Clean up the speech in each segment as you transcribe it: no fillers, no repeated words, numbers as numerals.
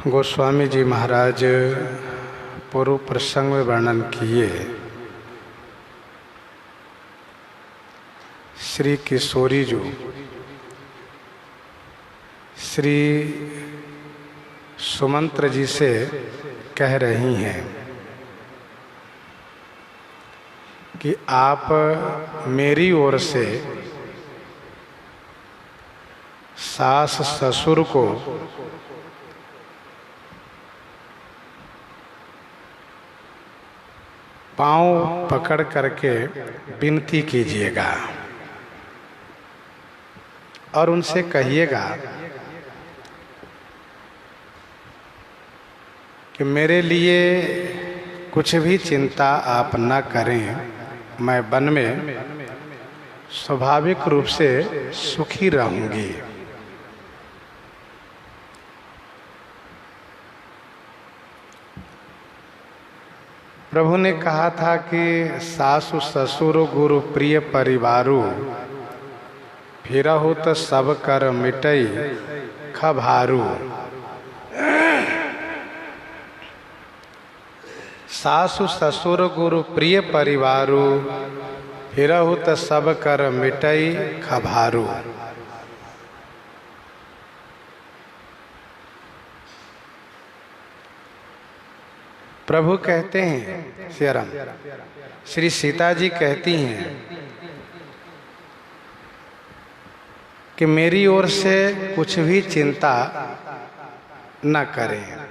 गोस्वामी जी महाराज पूर्व प्रसंग में वर्णन किए श्री किशोरी जो श्री सुमंत्र जी से कह रही हैं कि आप मेरी ओर से सास ससुर को पांव पकड़ करके विनती कीजिएगा और उनसे कहिएगा कि मेरे लिए कुछ भी चिंता आप न करें, मैं वन में स्वाभाविक रूप से सुखी रहूंगी। प्रभु ने कहा था कि सासु ससुर गुरु प्रिय परिवारु फिरहु त सब कर मिटई खभारू। सासु ससुर गुरु प्रिय परिवारु फिरहु त सब कर मिटई खभारू। प्रभु कहते हैं श्रीराम, श्री सीता जी कहती हैं कि मेरी ओर से कुछ भी चिंता न करें।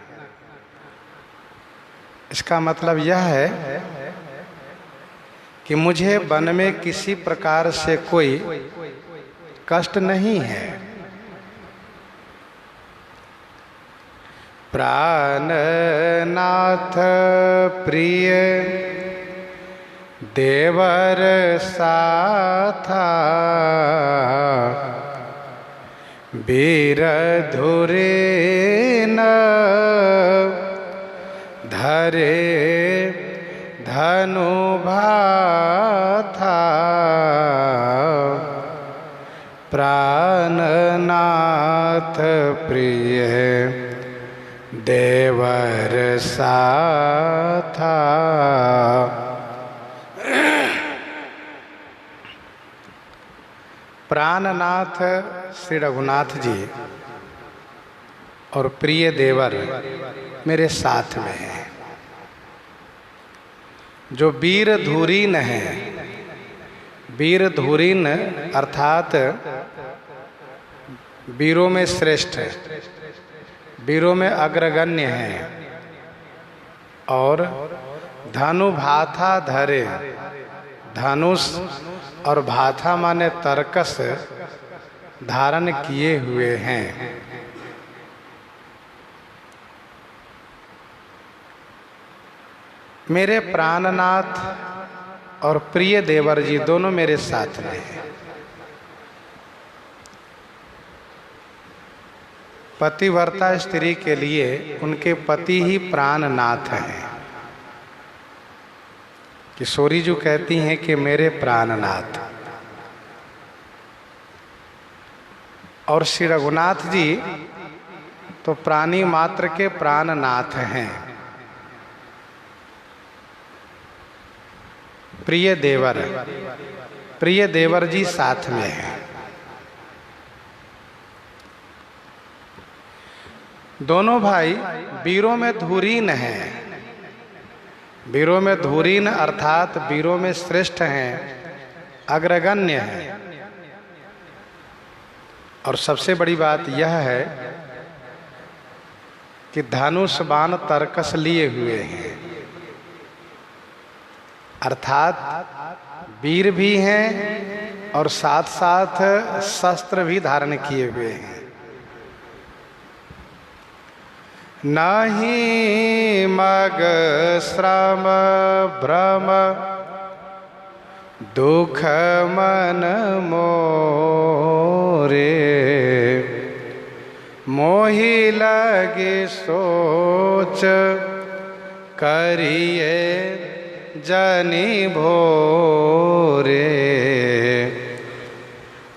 इसका मतलब यह है कि मुझे वन में किसी प्रकार से कोई कष्ट नहीं है। प्राणनाथ प्रिय देवर साथा वीर धुरे न धरे धनु भाथा। प्राणनाथ प्रिय देवर साथा। प्राणनाथ श्री रघुनाथ जी और प्रिय देवर मेरे साथ में हैं। जो वीर धुरीन है, वीर धुरीन अर्थात वीरों में श्रेष्ठ है, वीरों में अग्रगण्य हैं और धनु भाथा धरे। धनुष और भाथा माने तरकस धारण किए हुए हैं। मेरे प्राणनाथ और प्रिय देवर जी दोनों मेरे साथ में हैं। पतिव्रता स्त्री के लिए उनके पति ही प्राणनाथ हैं। किशोरी जी कहती हैं कि मेरे प्राणनाथ, और श्री रघुनाथ जी तो प्राणी मात्र के प्राणनाथ हैं। प्रिय देवर जी साथ में हैं। दोनों भाई वीरों में धुरीन हैं। वीरों में धुरीन अर्थात वीरों में श्रेष्ठ हैं, अग्रगण्य हैं। और सबसे बड़ी बात यह है कि धनुष बाण तरकस लिए हुए हैं, अर्थात वीर भी हैं और साथ साथ शस्त्र भी धारण किए हुए हैं। नहीं मग श्रम भ्रम दुख मन मोरे। मोहि लगे सोच करिए जनि भोरे।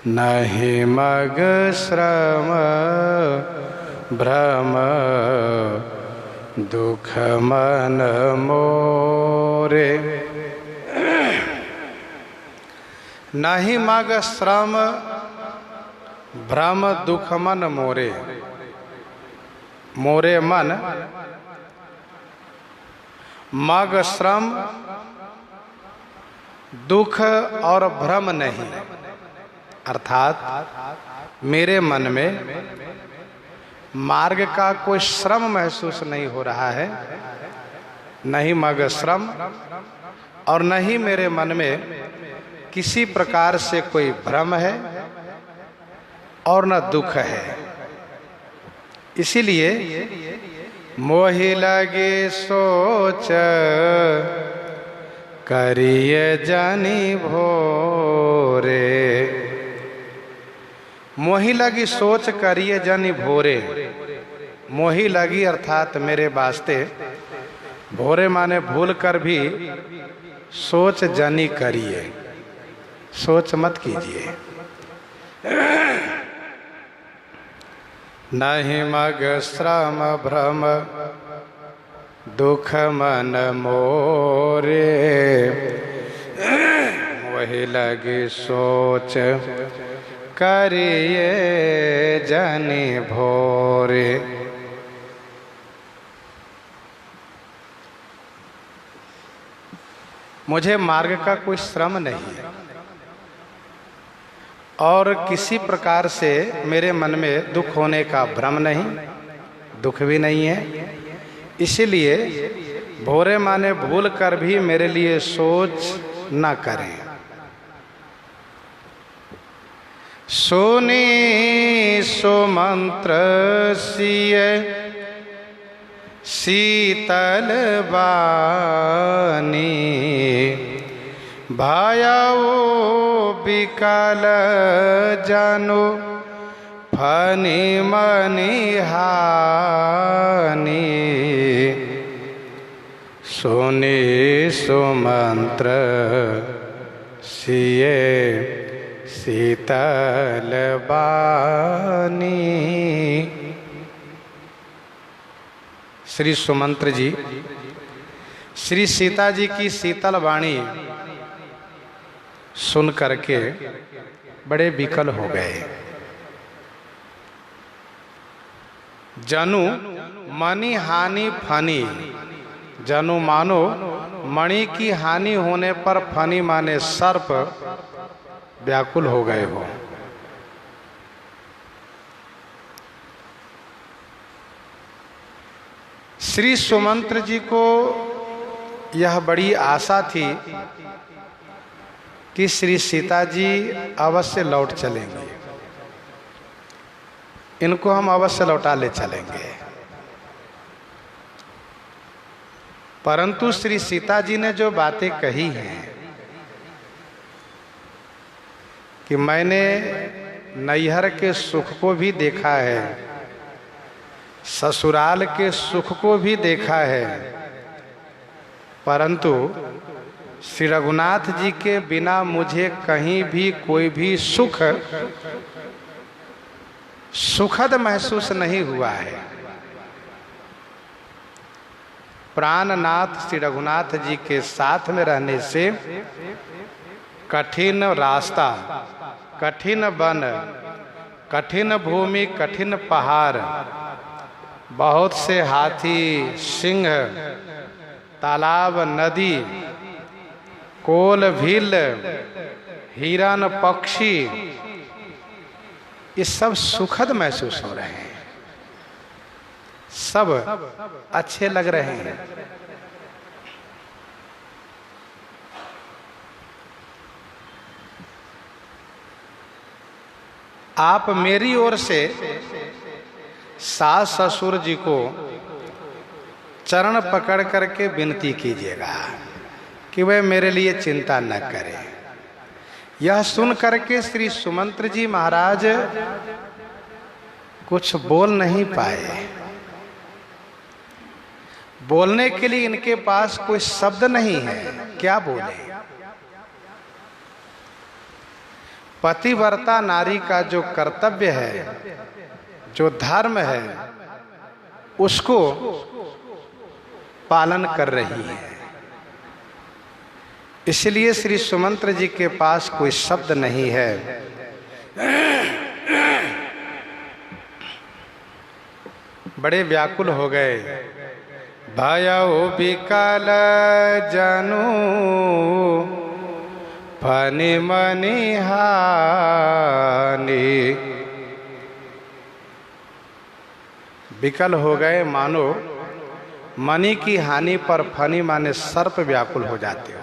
नहीं मग श्रम भ्रम दुख मन मोरे। नहीं मग श्रम भ्रम दुख मन मोरे। मोरे मन मग श्रम दुख और भ्रम नहीं, अर्थात मेरे मन में मार्ग का कोई श्रम महसूस नहीं हो रहा है, नहीं मग श्रम, और नहीं मेरे मन में किसी प्रकार से कोई भ्रम है और न दुख है। इसीलिए मोहि लगे सोच करिए जानी भोरे। मोहि लगी सोच करिए जानी भोरे। मोहि लगी अर्थात मेरे वास्ते, भोरे माने भूल कर भी सोच जानी करिए, सोच मत कीजिए। नहीं मग श्रम भ्रम दुख मन मोरे। वही लगी सोच करिए जानी भोरे। मुझे मार्ग का कोई श्रम नहीं है और किसी प्रकार से मेरे मन में दुख होने का भ्रम नहीं, दुख भी नहीं है। इसीलिए भोरे माने भूल कर भी मेरे लिए सोच न करें। सोनी सो मंत्र सिए शीतल बानी। भायाओ विकल जानो फनी मनी हानि। सोनी सुमंत्र सिए शीतल बानी। श्री सुमंत्र जी श्री सीता जी की शीतल वाणी सुन करके बड़े विकल हो गए। जनु मणि हानि फनी। जनु मानो मणि की हानि होने पर, फनी माने सर्प, व्याकुल हो गए हो। श्री सुमंत्र जी को यह बड़ी आशा थी कि श्री सीता जी अवश्य लौट चलेंगे, इनको हम अवश्य लौटा ले चलेंगे। परंतु श्री सीता जी ने जो बातें कही हैं कि मैंने नैहर के सुख को भी देखा है, ससुराल के सुख को भी देखा है, परंतु श्री रघुनाथ जी के बिना मुझे कहीं भी कोई भी सुख सुखद महसूस नहीं हुआ है। प्राणनाथ श्री रघुनाथ जी के साथ में रहने से कठिन रास्ता, कठिन वन, कठिन भूमि, कठिन पहाड़, बहुत से हाथी, सिंह, तालाब, नदी, कोल, भील, हिरन, पक्षी, ये सब सुखद महसूस हो रहे हैं, सब अच्छे लग रहे हैं। आप मेरी ओर से सास ससुर जी को चरण पकड़ करके विनती कीजिएगा कि वह मेरे लिए चिंता न करें। यह सुन करके श्री सुमंत्र जी महाराज कुछ बोल नहीं पाए। बोलने के लिए इनके पास कोई शब्द नहीं है, क्या बोले। पतिव्रता नारी का जो कर्तव्य है, जो धर्म है, उसको पालन कर रही है। इसलिए श्री सुमंत्र जी के पास कोई शब्द नहीं है। बड़े व्याकुल हो गए। भयउ विकल जनु फनि मनि हानि। विकल हो गए मानो मणि की हानि पर फनी माने सर्प व्याकुल हो जाते हो।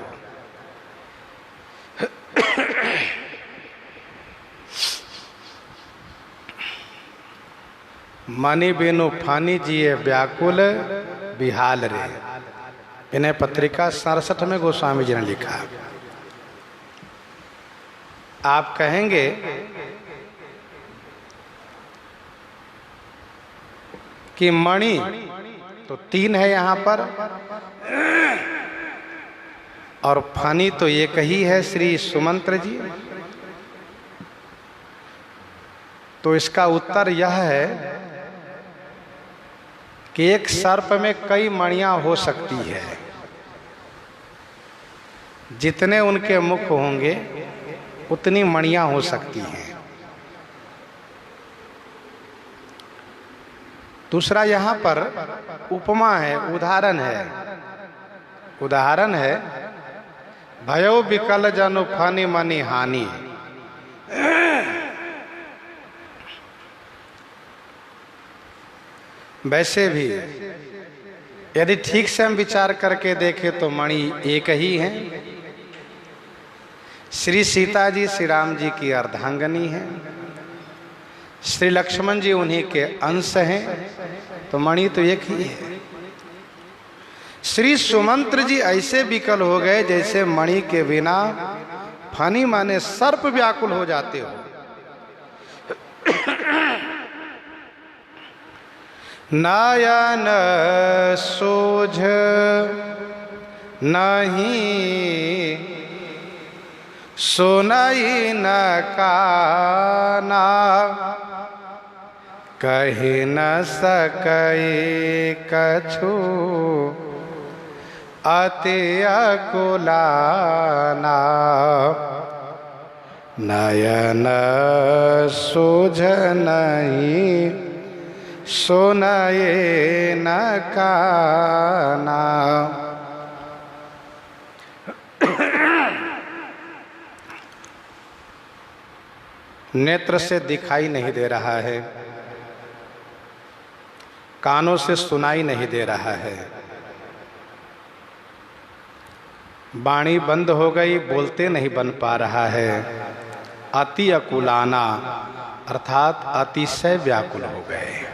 मणि बिनु फानी जिए व्याकुल बिहाल रे। इन्हें पत्रिका 67 में गोस्वामी जी ने लिखा। आप कहेंगे कि मणि तो 3 है यहाँ पर और फानी तो एक ही है श्री सुमंत्र जी। तो इसका उत्तर यह है कि एक सर्प में कई मणियां हो सकती है। जितने उनके मुख होंगे उतनी मणियां हो सकती हैं। दूसरा यहाँ पर उपमा है, उदाहरण है। उदाहरण है भयो विकल जनु फनि मनि हानि। वैसे भी यदि ठीक से हम विचार करके देखें तो मणि एक ही है। श्री सीता जी श्री राम जी की अर्धांगनी है, श्री लक्ष्मण जी उन्हीं के अंश हैं, तो मणि तो एक ही है। श्री सुमंत्र जी ऐसे विकल हो गए जैसे मणि के बिना फनी माने सर्प व्याकुल हो जाते हो। नयन सोझ नहीं सुनाई न काना, कही न सकई कछु अति अकुलाना। नयन सोझ नहीं सुनाए न काना। नेत्र से दिखाई नहीं दे रहा है, कानों से सुनाई नहीं दे रहा है, वाणी बंद हो गई, बोलते नहीं बन पा रहा है। अति अकुलाना अर्थात अतिशय व्याकुल हो गए।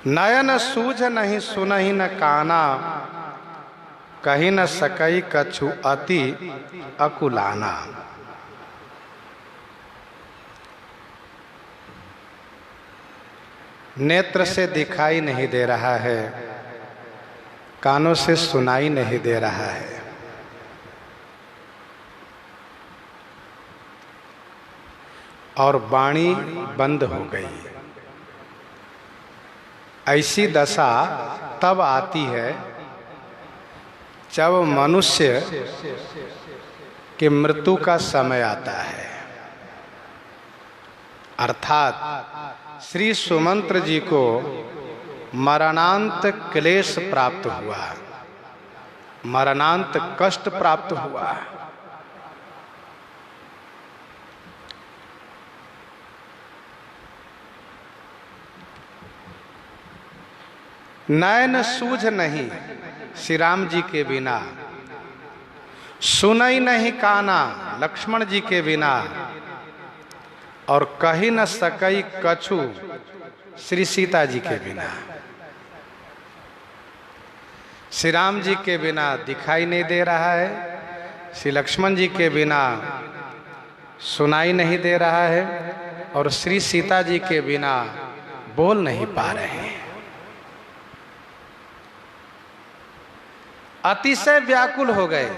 नयन सूझ नहीं सुनहि न काना, कही न सकई कछु अति अकुलाना। नेत्र से दिखाई नहीं दे रहा है, कानों से सुनाई नहीं दे रहा है, और वाणी बंद हो गई। ऐसी दशा तब आती है जब मनुष्य की मृत्यु का समय आता है। अर्थात श्री सुमंत्र जी को मरणांत क्लेश प्राप्त हुआ, मरणांत कष्ट प्राप्त हुआ। नयन सूझ नहीं श्री राम जी के बिना, सुनई नहीं काना लक्ष्मण जी के बिना, और कही न सकई कछु श्री सीता जी के बिना। श्री राम जी के बिना दिखाई नहीं दे रहा है, श्री लक्ष्मण जी के बिना सुनाई नहीं दे रहा है, और श्री सीता जी के बिना बोल नहीं पा रहे हैं। अतिशय व्याकुल हो गए।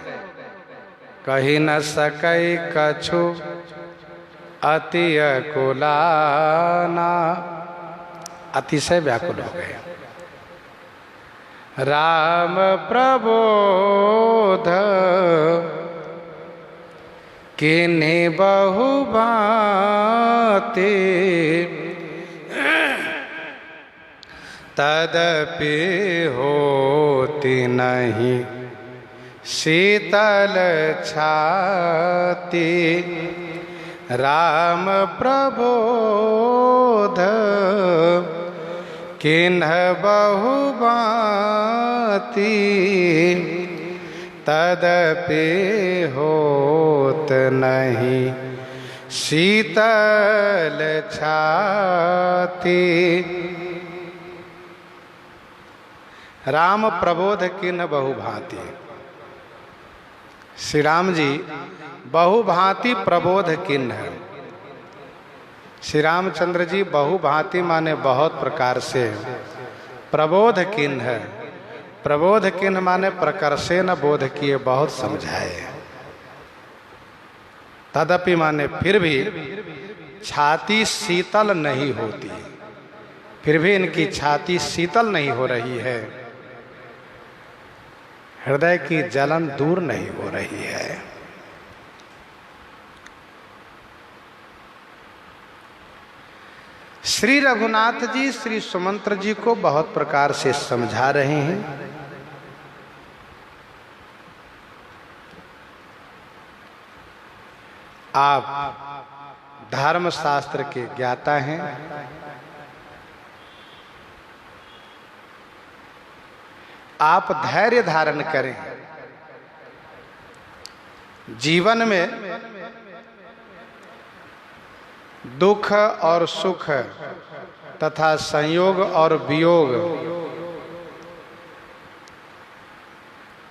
कही न सकई कछु अति अकुलाना, अतिशय व्याकुल हो गए। राम प्रबोध किन्हीं बहु भांति, तदपि होती नहीं शीतल छाती। राम प्रबोध किन्ह बहु भांति, तदपि होत नहीं शीतल छाती। राम प्रबोध किन्ह बहु भांति। श्री राम जी बहुभांति प्रबोध किन्ह। श्री रामचंद्र जी बहुभांति माने बहुत प्रकार से, प्रबोध किन्ह, प्रबोध किन्ह माने प्रकर्षे न बोध किए, बहुत समझाए। तदपि माने फिर भी छाती शीतल नहीं होती, फिर भी इनकी छाती शीतल नहीं हो रही है, हृदय की जलन दूर नहीं हो रही है। श्री रघुनाथ जी श्री सुमंत्र जी को बहुत प्रकार से समझा रहे हैं। आप धर्म शास्त्र के ज्ञाता हैं, आप धैर्य धारण करें। जीवन में दुख और सुख तथा संयोग और वियोग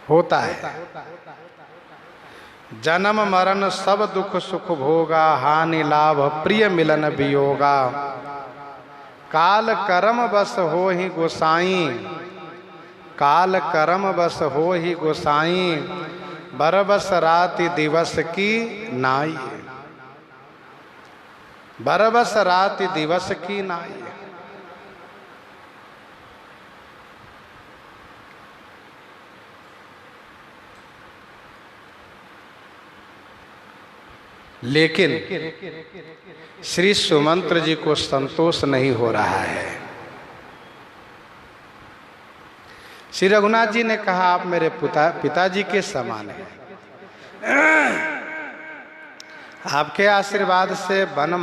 होता है। जन्म मरण सब दुख सुख भोगा, हानि लाभ प्रिय मिलन वियोगा। काल कर्म बस हो ही गोसाई, काल कर्म बस हो ही गोसाई। बरबस राति दिवस की नाई, बरबस राति दिवस की नाई। लेकिन श्री सुमंत्र जी को संतोष नहीं हो रहा है। श्री रघुनाथ जी ने कहा आप मेरे पिताजी के समान हैं, आपके आशीर्वाद से वन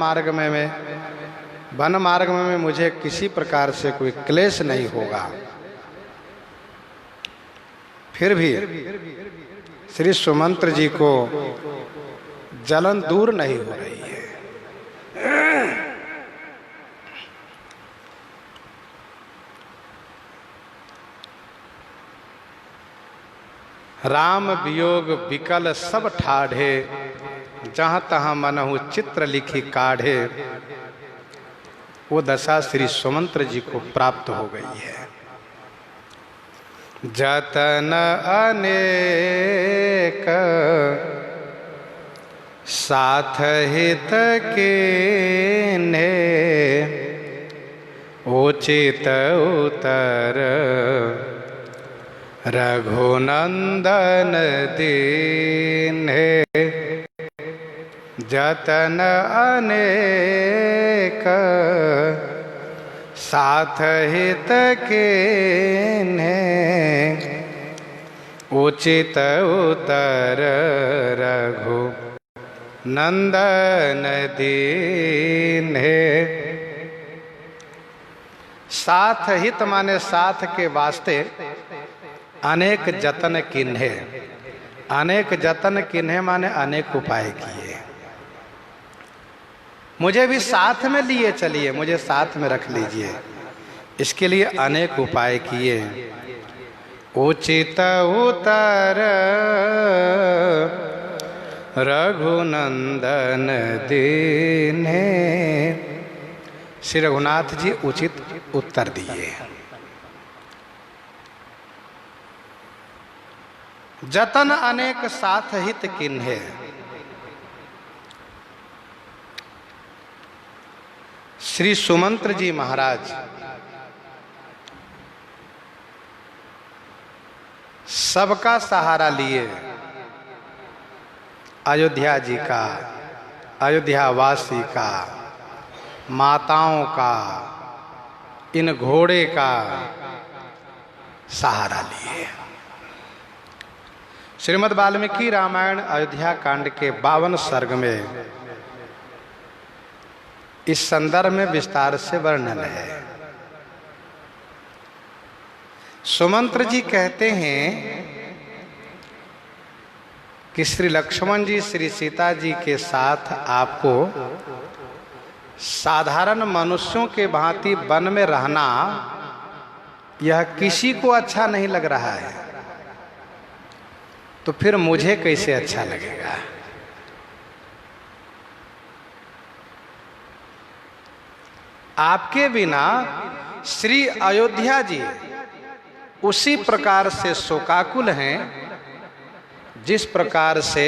मार्ग में मुझे किसी प्रकार से कोई क्लेश नहीं होगा। फिर भी श्री सुमंत्र जी को जलन दूर नहीं हो रही है। राम वियोग विकल सब ठाढ़े, जहाँ तहाँ मनहु चित्र लिखी काढ़े। वो दशा श्री सुमंत्र जी को प्राप्त हो गई है। जतन अनेक साथ हित कीन्हे, उचित उतर रघुनंदन दीन्हे। जतन अनेक साथ हित कीन्हे, उचित उतर रघु नंदन दीन्हे। साथ हित माने साथ के वास्ते अनेक जतन किन्हे। अनेक जतन किन्हे माने अनेक उपाय किए। मुझे भी साथ में लिए चलिए, मुझे साथ में रख लीजिए, इसके लिए अनेक उपाय किए। उचित उतर रघुनंदन दीन्हे। श्री रघुनाथ जी उचित उत्तर दिए। जतन अनेक साथ हित किन्हे। श्री सुमंत्र जी महाराज सबका सहारा लिए, अयोध्या जी का, अयोध्या वासी का, माताओं का, इन घोड़े का सहारा लिए। श्रीमद् वाल्मीकि रामायण अयोध्या कांड के 52 सर्ग में इस संदर्भ में विस्तार से वर्णन है। सुमंत्र जी कहते हैं कि श्री लक्ष्मण जी श्री सीता जी के साथ आपको साधारण मनुष्यों के भांति वन में रहना यह किसी को अच्छा नहीं लग रहा है, तो फिर मुझे कैसे अच्छा लगेगा। आपके बिना श्री अयोध्या जी उसी प्रकार से शोकाकुल हैं जिस प्रकार से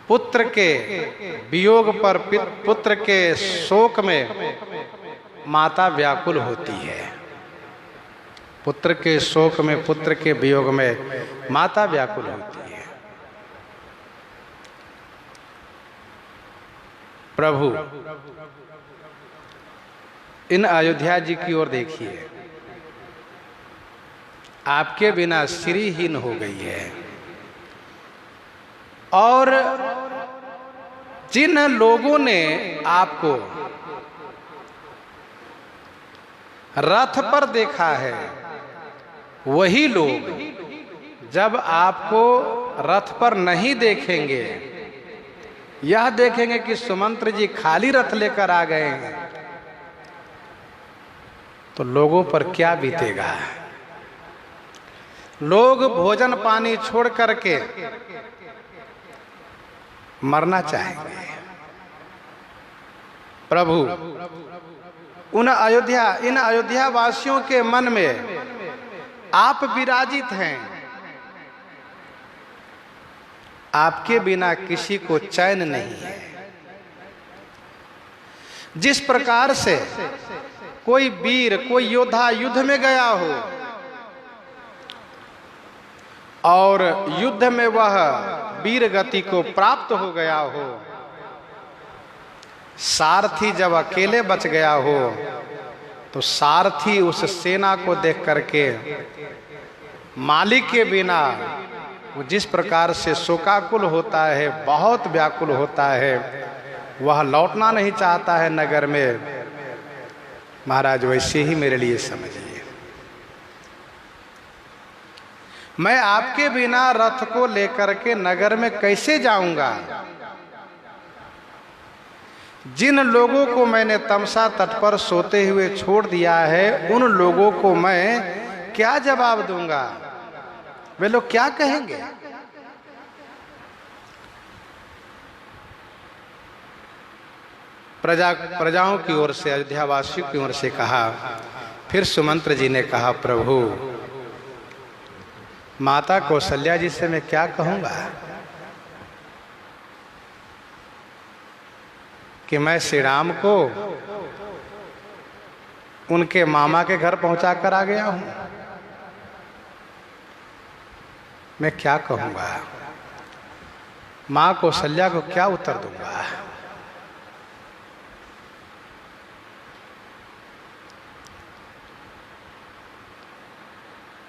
पुत्र के वियोग पर पुत्र के शोक में माता व्याकुल होती है। पुत्र के शोक में, पुत्र के वियोग में माता व्याकुल होती है। प्रभु इन अयोध्या जी की ओर देखिए, आपके बिना श्रीहीन हो गई है। और जिन लोगों ने आपको रथ पर देखा है, वही लोग जब आपको रथ पर नहीं देखेंगे, यह देखेंगे कि सुमंत्र जी खाली रथ लेकर आ गए हैं, तो लोगों पर क्या बीतेगा। लोग भोजन पानी छोड़ करके मरना चाहेंगे। प्रभु इन अयोध्या वासियों के मन में आप विराजित हैं। आपके बिना किसी को चैन नहीं है। जिस प्रकार से कोई वीर, कोई योद्धा युद्ध में गया हो और युद्ध में वह वीर गति को प्राप्त हो गया हो, सारथी जब अकेले बच गया हो, तो सारथी उस सेना को देख करके मालिक के बिना वो जिस प्रकार से शोकाकुल होता है, बहुत व्याकुल होता है, वह लौटना नहीं चाहता है नगर में। महाराज वैसे ही मेरे लिए समझिए, मैं आपके बिना रथ को लेकर के नगर में कैसे जाऊंगा। जिन लोगों को मैंने तमसा तट पर सोते हुए छोड़ दिया है, उन लोगों को मैं क्या जवाब दूंगा। वे लोग क्या कहेंगे। प्रजाओं की ओर से, अयोध्या वासियों की ओर से कहा। फिर सुमंत्र जी ने कहा, प्रभु माता कौशल्या जी से मैं क्या कहूंगा कि मैं श्री राम को उनके मामा के घर पहुंचा कर आ गया हूं। मैं क्या कहूंगा, मां कौशल्या को क्या उत्तर दूंगा।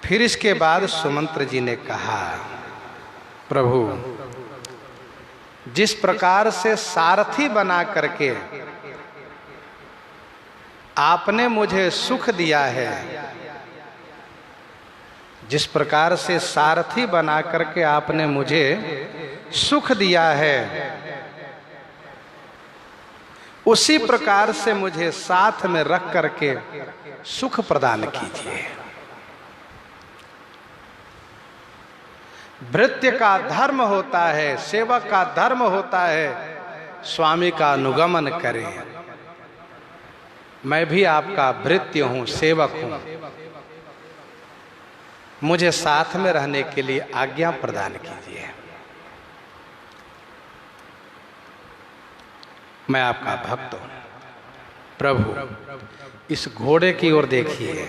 फिर इसके बाद सुमंत्र जी ने कहा, प्रभु जिस प्रकार से सारथी बना करके आपने मुझे सुख दिया है, जिस प्रकार से सारथी बना करके आपने मुझे सुख दिया है, उसी प्रकार से मुझे साथ में रख करके सुख प्रदान कीजिए। भृत्य का धर्म होता है, सेवक का धर्म होता है, स्वामी का अनुगमन करें। मैं भी आपका भृत्य हूं, सेवक हूं। मुझे साथ में रहने के लिए आज्ञा प्रदान कीजिए। मैं आपका भक्त हूं। प्रभु इस घोड़े की ओर देखिए,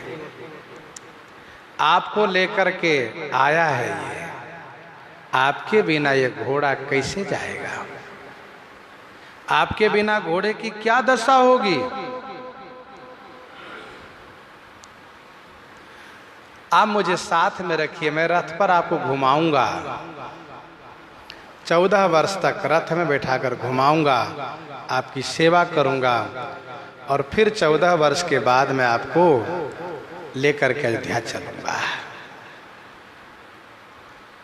आपको लेकर के आया है ये, आपके बिना ये घोड़ा कैसे जाएगा? आपके बिना घोड़े की क्या दशा होगी? आप मुझे साथ में रखिए, मैं रथ पर आपको घुमाऊंगा, 14 वर्ष तक रथ में बैठाकर घुमाऊंगा, आपकी सेवा करूंगा और फिर 14 वर्ष के बाद मैं आपको लेकर के अयोध्या चलूंगा।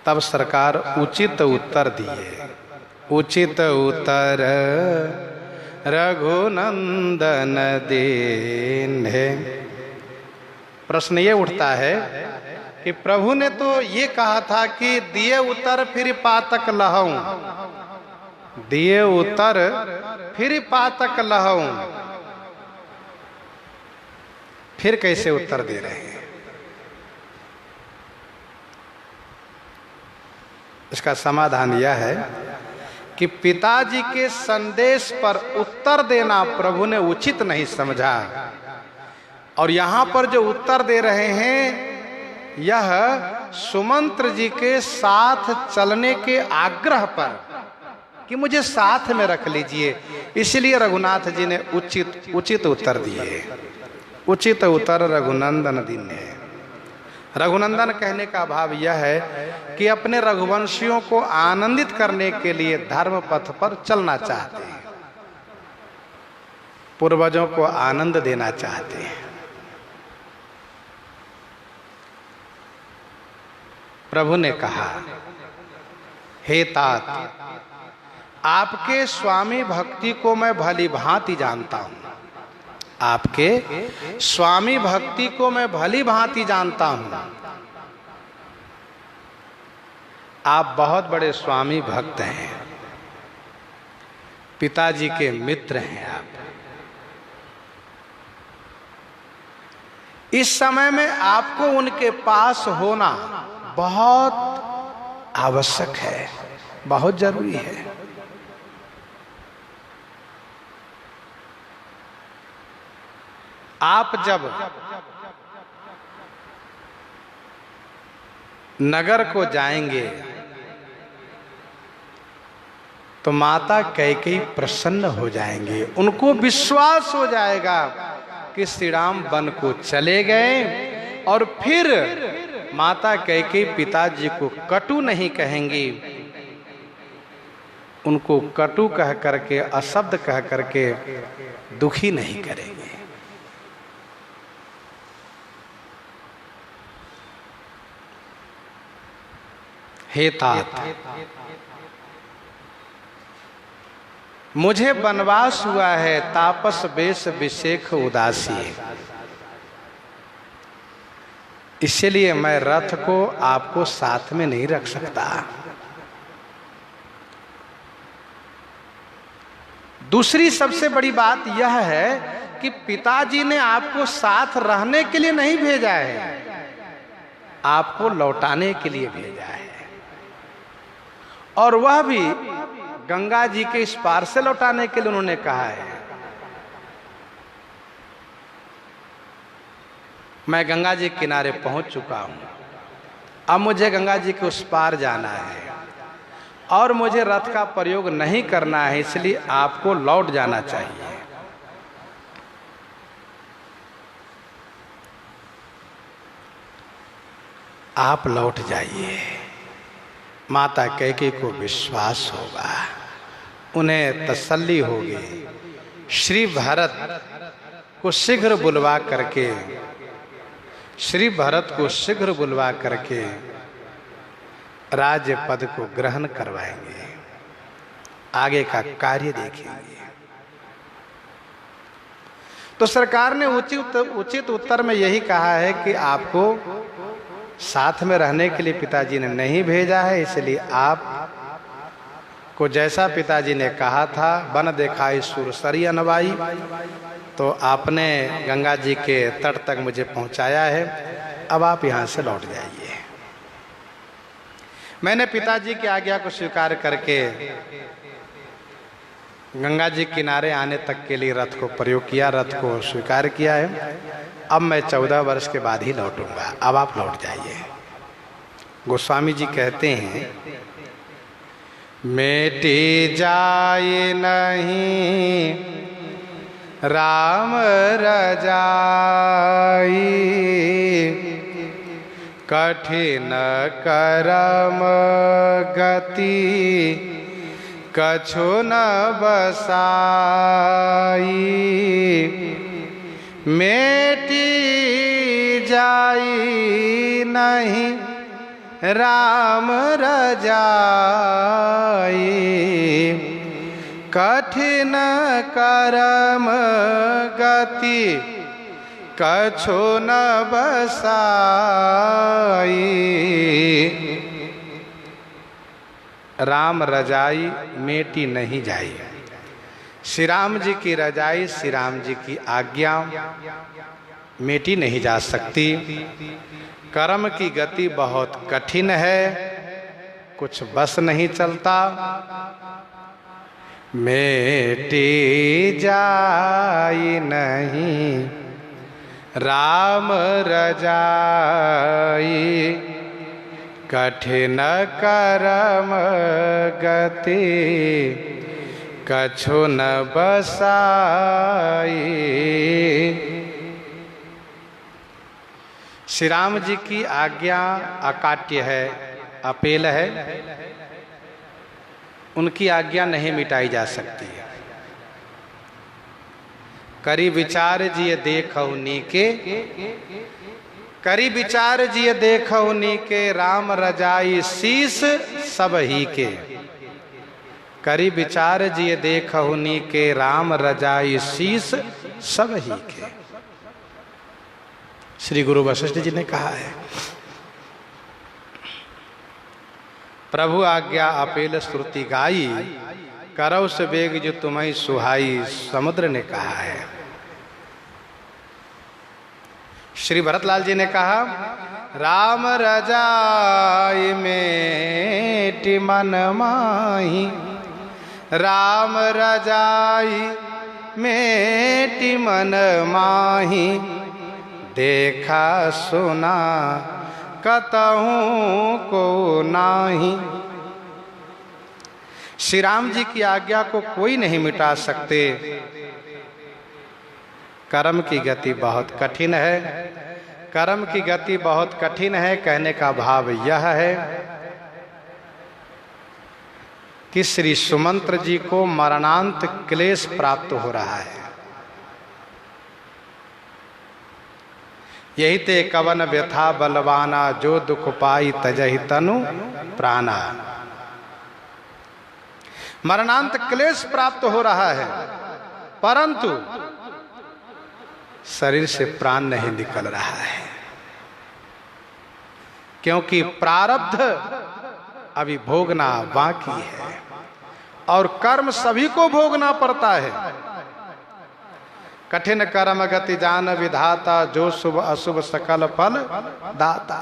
तब सरकार उचित उत्तर दिए, उचित उत्तर रघुनंदन दीन्हे। प्रश्न ये उठता है कि प्रभु ने तो ये कहा था कि दिए उत्तर फिर पातक लहऊं, दिए उत्तर फिर पातक लहऊं, फिर कैसे उत्तर दे रहे हैं? इसका समाधान यह है कि पिताजी के संदेश पर उत्तर देना प्रभु ने उचित नहीं समझा, और यहां पर जो उत्तर दे रहे हैं यह सुमंत्र जी के साथ चलने के आग्रह पर कि मुझे साथ में रख लीजिए, इसलिए रघुनाथ जी ने उचित उत्तर दिए। उचित उत्तर रघुनंदन दीन्हे। रघुनंदन कहने का भाव यह है कि अपने रघुवंशियों को आनंदित करने के लिए धर्म पथ पर चलना चाहते हैं, पूर्वजों को आनंद देना चाहते हैं। प्रभु ने कहा, हे तात, आपके स्वामी भक्ति को मैं भली भांति जानता हूं, आपके स्वामी भक्ति को मैं भली भांति जानता हूं। आप बहुत बड़े स्वामी भक्त हैं, पिताजी के मित्र हैं आप। इस समय में आपको उनके पास होना बहुत आवश्यक है, बहुत जरूरी है। आप जब नगर को जाएंगे तो माता कैकेयी प्रसन्न हो जाएंगे, उनको विश्वास हो जाएगा कि श्री राम वन को चले गए, और फिर माता कैकेयी पिताजी को कटु नहीं कहेंगी, उनको कटु कह करके, अशब्द कह करके दुखी नहीं करेंगे। हे तात, मुझे वनवास हुआ है, तापस वेश विशेख उदासी, इसलिए मैं रथ को आपको साथ में नहीं रख सकता। दूसरी सबसे बड़ी बात यह है कि पिताजी ने आपको साथ रहने के लिए नहीं भेजा है, आपको लौटाने के लिए भेजा है, और वह भी गंगा जी के इस पार से लौटाने के लिए उन्होंने कहा है। मैं गंगा जी के किनारे पहुंच चुका हूं, अब मुझे गंगा जी के उस पार जाना है और मुझे रथ का प्रयोग नहीं करना है, इसलिए आपको लौट जाना चाहिए। आप लौट जाइए। माता कैकेयी को विश्वास होगा, उन्हें तसल्ली होगी। श्री भरत को शीघ्र बुलवा करके, श्री भरत को शीघ्र बुलवा करके राज्य पद को ग्रहण करवाएंगे, आगे का कार्य देखेंगे। तो सरकार ने उचित उत्तर में यही कहा है कि आपको साथ में रहने के लिए पिताजी ने नहीं भेजा है, इसलिए आप को जैसा पिताजी ने कहा था, बन देखाई सुरसरी अनवाई, तो आपने गंगा जी के तट तक मुझे पहुंचाया है, अब आप यहां से लौट जाइए। मैंने पिताजी की आज्ञा को स्वीकार करके गंगा जी किनारे आने तक के लिए रथ को प्रयोग किया, रथ को स्वीकार किया है। अब मैं 14 वर्ष के बाद ही लौटूंगा, अब आप लौट जाइए। गोस्वामी जी कहते हैं, मेटी जाए नहीं राम रजाई, कठिन करम गति कछु न बसाई। मेटी जाई नहीं राम रजाई, कठिन करम गति कछु न बसाई। राम रजाई मेटी नहीं जाई। श्री राम जी की रजाई, श्री राम जी की आज्ञा मेटी नहीं जा सकती। कर्म की गति बहुत कठिन है, कुछ बस नहीं चलता। मेटी जाई नहीं राम रजाई, कठिन करम गति कछु न बसाई। श्री राम जी की आज्ञा अकाट्य है, अपेल है, उनकी आज्ञा नहीं मिटाई जा सकती। करी विचार जिय देखहु नीके, करी विचार जिय देखहु नीके, राम रजाई शीस सब ही के। करी विचार जिय देखहु नीके, राम रजाई शीस सब ही के। श्री गुरु वशिष्ठ जी ने कहा है, प्रभु आज्ञा अपेल श्रुति गाई, करौ से बेग जो तुम्हें सुहाई, समुद्र ने कहा है। श्री भरतलाल जी ने कहा, राम रजाई मेटी मन माही, राम रजाई मेटी मन माही, देखा सुना कतहूँ को नाही। श्री राम जी की आज्ञा को कोई नहीं मिटा सकते। कर्म की गति बहुत कठिन है, कर्म की गति बहुत कठिन है। कहने का भाव यह है कि श्री सुमंत्र जी को मरणांत क्लेश प्राप्त हो रहा है। यही ते कवन व्यथा बलवाना, जो दुख पाई तजहि तनु प्राणा। मरणांत क्लेश प्राप्त हो रहा है, परंतु शरीर से प्राण नहीं निकल रहा है, क्योंकि प्रारब्ध अभी भोगना बाकी है और कर्म सभी को भोगना पड़ता है। कठिन कर्म गति जान विधाता, जो शुभ अशुभ सकल फल दाता।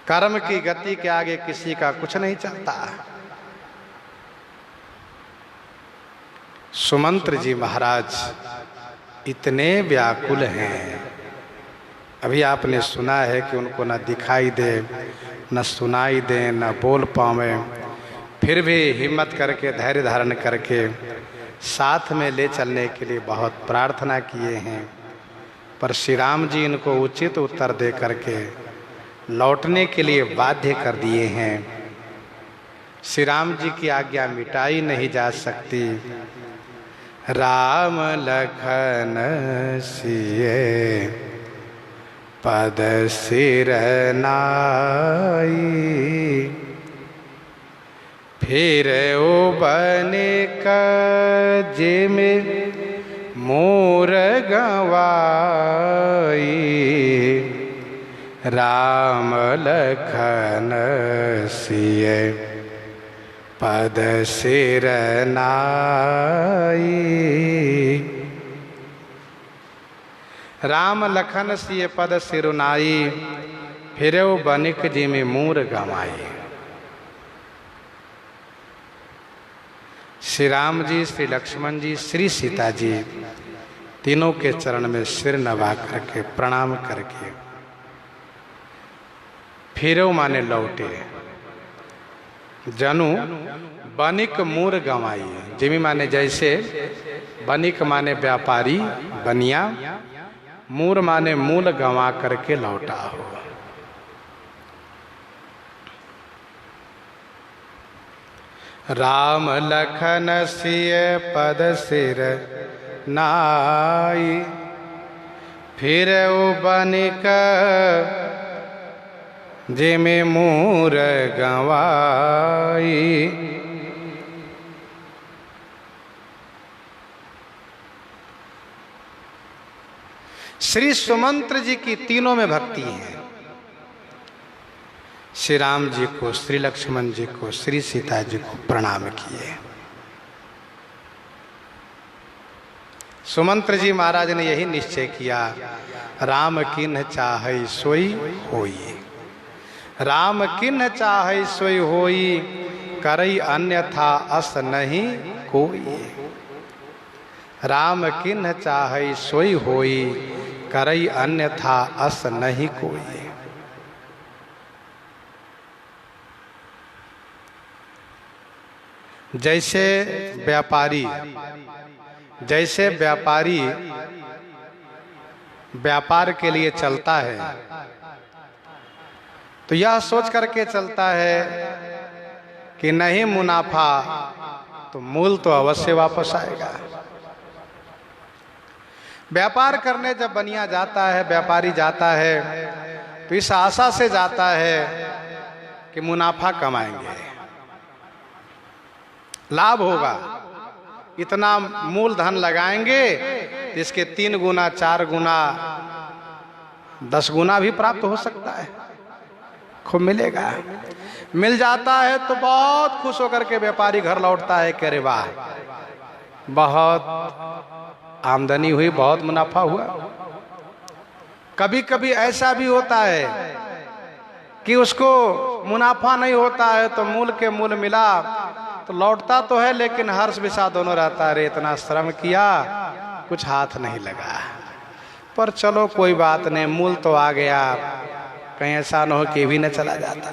कर्म की गति के आगे किसी का कुछ नहीं चलता। सुमंत्र जी महाराज इतने व्याकुल हैं। अभी आपने सुना है कि उनको न दिखाई दे, न सुनाई दे, न बोल पावे, फिर भी हिम्मत करके धैर्य धारण करके साथ में ले चलने के लिए बहुत प्रार्थना किए हैं, पर श्री राम जी इनको उचित उत्तर दे करके लौटने के लिए बाध्य कर दिए हैं। श्री राम जी की आज्ञा मिटाई नहीं जा सकती। राम लखन सिए पद सिर नाई, फिर ओ बने जिम मोर गवाई। राम लखन सिए पद सिर नाई। राम लखन सिए पद सिरुनाई, फिर बनिक जिम मूर गवाई। श्री राम जी, श्री लक्ष्मण जी, श्री सीता जी तीनों के चरण में सिर नवा करके प्रणाम करके फिरो माने लौटे। जनु बनिक मूर गंवाई, जिमी माने जैसे, बनिक माने व्यापारी बनिया, मूर माने मूल गंवा करके लौटा हो। राम लखन सिय पद सिर नाई, फिर बनिक जिमे मूर गंवाई। श्री सुमंत्र जी की तीनों में भक्ति है। श्री राम जी को, श्री लक्ष्मण जी को, श्री सीता जी को प्रणाम किए। सुमंत्र जी महाराज ने यही निश्चय किया, राम किन्ह चाहै सोई होई, राम किन्ह चाहै सोई होई, करई अन्यथा अस नहीं कोई। राम किन्ह चाहै सोई होई, करई अन्यथा अस नहीं कोई। जैसे व्यापारी व्यापार के लिए चलता है तो यह सोच करके चलता है कि नहीं मुनाफा तो मूल तो अवश्य वापस आएगा। व्यापार करने जब बनिया जाता है, व्यापारी जाता है, तो इस आशा से जाता है कि मुनाफा कमाएंगे, लाभ होगा, इतना मूलधन लगाएंगे इसके 3 गुना 4 गुना 10 गुना भी प्राप्त हो सकता है, खूब मिलेगा। मिल जाता है तो बहुत खुश होकर के व्यापारी घर लौटता है कि अरे वाह, बहुत आमदनी हुई, बहुत मुनाफा हुआ। कभी कभी ऐसा भी होता है कि उसको मुनाफा नहीं होता है तो मूल के मूल मिला तो लौटता तो है, लेकिन हर्ष विषाद दोनों रहता है, अरे इतना श्रम किया कुछ हाथ नहीं लगा, पर चलो कोई बात नहीं, मूल तो आ गया, कहीं ऐसा न हो कि भी न चला जाता।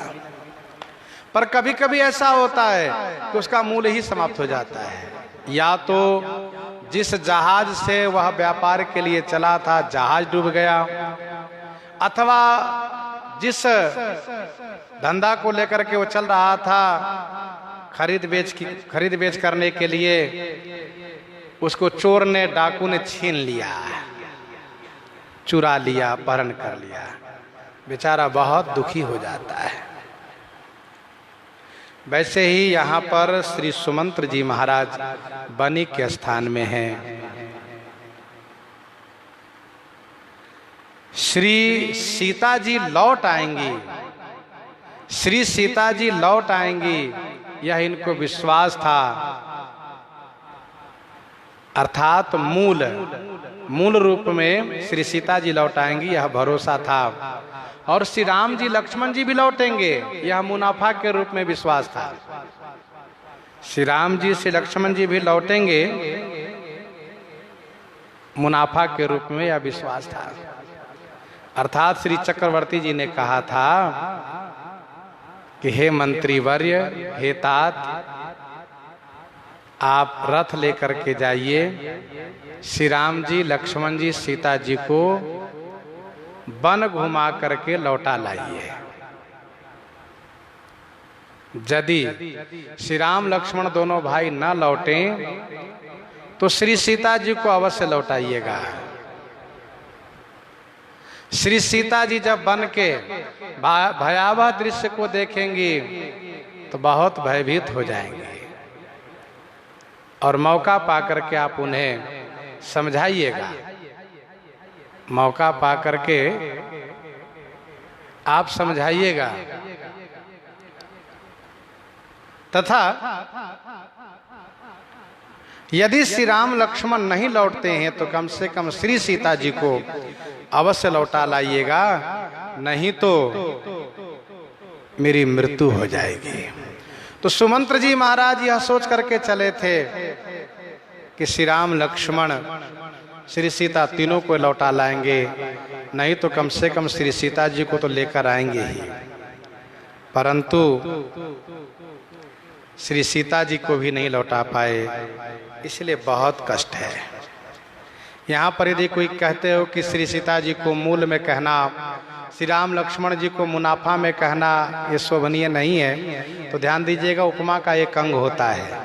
पर कभी कभी ऐसा होता है कि उसका मूल ही समाप्त हो जाता है। या तो जिस जहाज से वह व्यापार के लिए चला था जहाज डूब गया, अथवा जिस धंधा को लेकर के वो चल रहा था खरीद बेच करने के लिए, उसको चोर ने, डाकू ने छीन लिया, चुरा लिया, अपहरण कर लिया, बेचारा बहुत दुखी हो जाता है। वैसे ही यहाँ पर श्री सुमंत्र जी महाराज बनिक के स्थान में हैं। श्री सीता जी लौट आएंगी, श्री सीता जी लौट आएंगी, यह इनको विश्वास था। अर्थात मूल रूप में श्री सीता जी लौट आएंगी, यह भरोसा था। और श्री राम जी लक्ष्मण जी भी लौटेंगे, यह मुनाफा के रूप में विश्वास था। श्री राम जी श्री लक्ष्मण जी भी लौटेंगे, मुनाफा के रूप में यह विश्वास था। अर्थात श्री चक्रवर्ती जी ने कहा था कि हे मंत्रीवर्य, हे तात, आप रथ लेकर के जाइए, श्री राम जी लक्ष्मण जी सीता जी को वन घुमा करके लौटा लाइए। यदि श्री राम लक्ष्मण दोनों भाई न लौटें तो श्री सीता जी को अवश्य लौटाइएगा। श्री सीता जी जब बन के भयावह दृश्य को देखेंगी तो बहुत भयभीत हो जाएंगे, और मौका पाकर के आप उन्हें समझाइएगा, मौका पाकर के आप समझाइएगा। तथा यदि श्री राम लक्ष्मण नहीं लौटते हैं तो कम से कम श्री सीता जी को अवश्य लौटा लाइएगा, नहीं तो मेरी मृत्यु हो जाएगी। तो सुमंत्र जी महाराज यह सोच करके चले थे कि श्री राम लक्ष्मण श्री सीता तीनों को लौटा लाएंगे, नहीं तो कम से कम श्री सीता जी को तो लेकर आएंगे ही, परंतु श्री सीता जी को भी नहीं लौटा पाए, इसलिए बहुत कष्ट है। यहाँ पर यदि कोई कहते हो कि श्री सीता जी को मूल में कहना, श्री राम लक्ष्मण जी को मुनाफा में कहना ये शोभनीय नहीं है, तो ध्यान दीजिएगा उपमा का एक अंग होता है,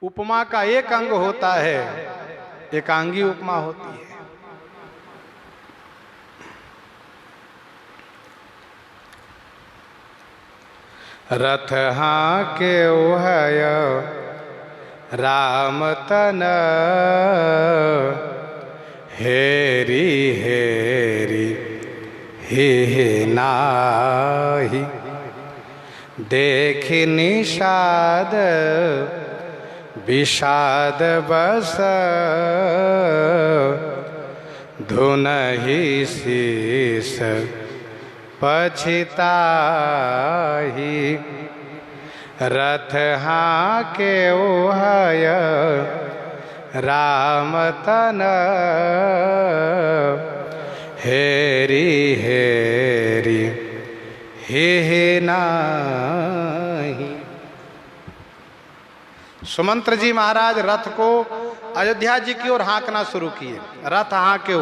उपमा का एक अंग होता है, एकांगी उपमा होती है। रथ हाँके ओहय राम तन, हेरी हेरी हे नाही, देखि निषाद विषाद बस, धुनहि शीस पछिताहि, रथ हाँके ओहय राम तन, हेरी हेरी हे नाही। सुमंत्र जी महाराज रथ को अयोध्या जी की ओर हाँकना शुरू किए। रथ हाँके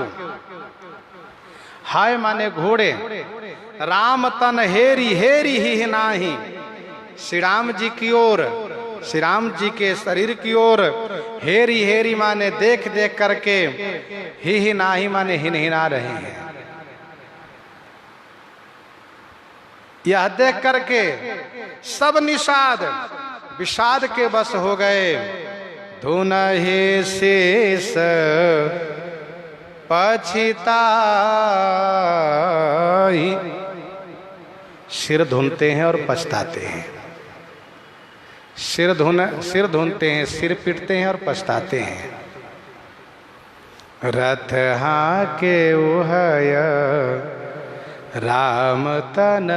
हाय माने घोड़े, राम तन हेरी हेरी ही नाही, श्री राम जी की ओर, श्री राम जी के शरीर की ओर, हेरी हेरी माने देख देख करके, ही नाही माने हिनहिना रहे हैं। यह देख करके सब निषाद विषाद के बस हो गए। धुनहि शीस पछिताहि, सिर धुनते हैं और पछताते हैं, सिर धुनते हैं, सिर पीटते हैं और पछताते हैं। रथ हाँके ओहय राम तन,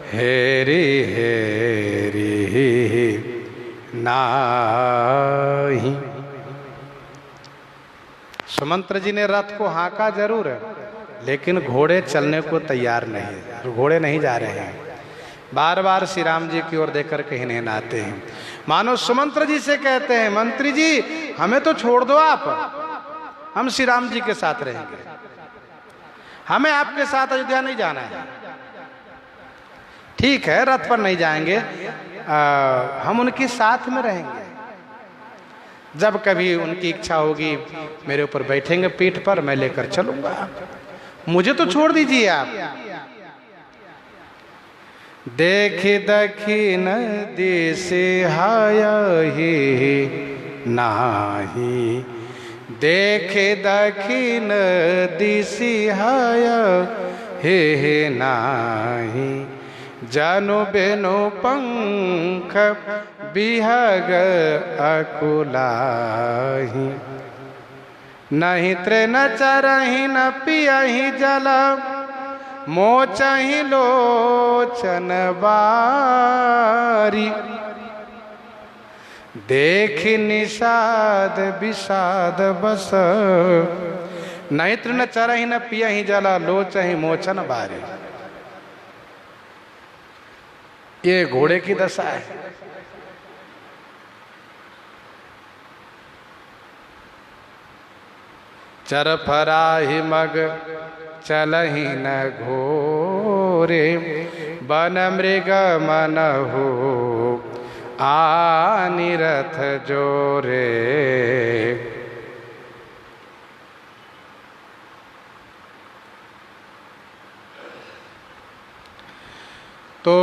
हेरी हेरी नाही। सुमंत्र जी ने रथ को हाँका जरूर है, लेकिन घोड़े चलने को तैयार नहीं, घोड़े नहीं जा रहे हैं, बार बार श्री राम जी की ओर देख करके हिनहिनाते हैं। मानो सुमंत्र जी से कहते हैं, मंत्री जी हमें तो छोड़ दो आप, हम श्री राम जी के साथ रहेंगे, हमें आपके साथ अयोध्या नहीं जाना है। ठीक है रथ पर नहीं जाएंगे, हम उनके साथ में रहेंगे, जब कभी उनकी इच्छा होगी मेरे ऊपर बैठेंगे पीठ पर, मैं लेकर चलूंगा, मुझे तो छोड़ दीजिए आप। देखि दखिन दिशि हायहि नाही, देखे दखिन दिशि हायहि नाही, जानु बेनु पंख बिहग अकुलाहि, नहीं तृण चरहि न पियहि जल, मोचहि लोचन बारी, देखि निषाद विषाद बस, नहीं तृण चरहि न पियहि जल, लोचहि मोचन बारी। ये घोड़े की दशा है। चर फराहि मग चलहि न घोरे, बन मृग मन हो आनि रथ जोरे। तो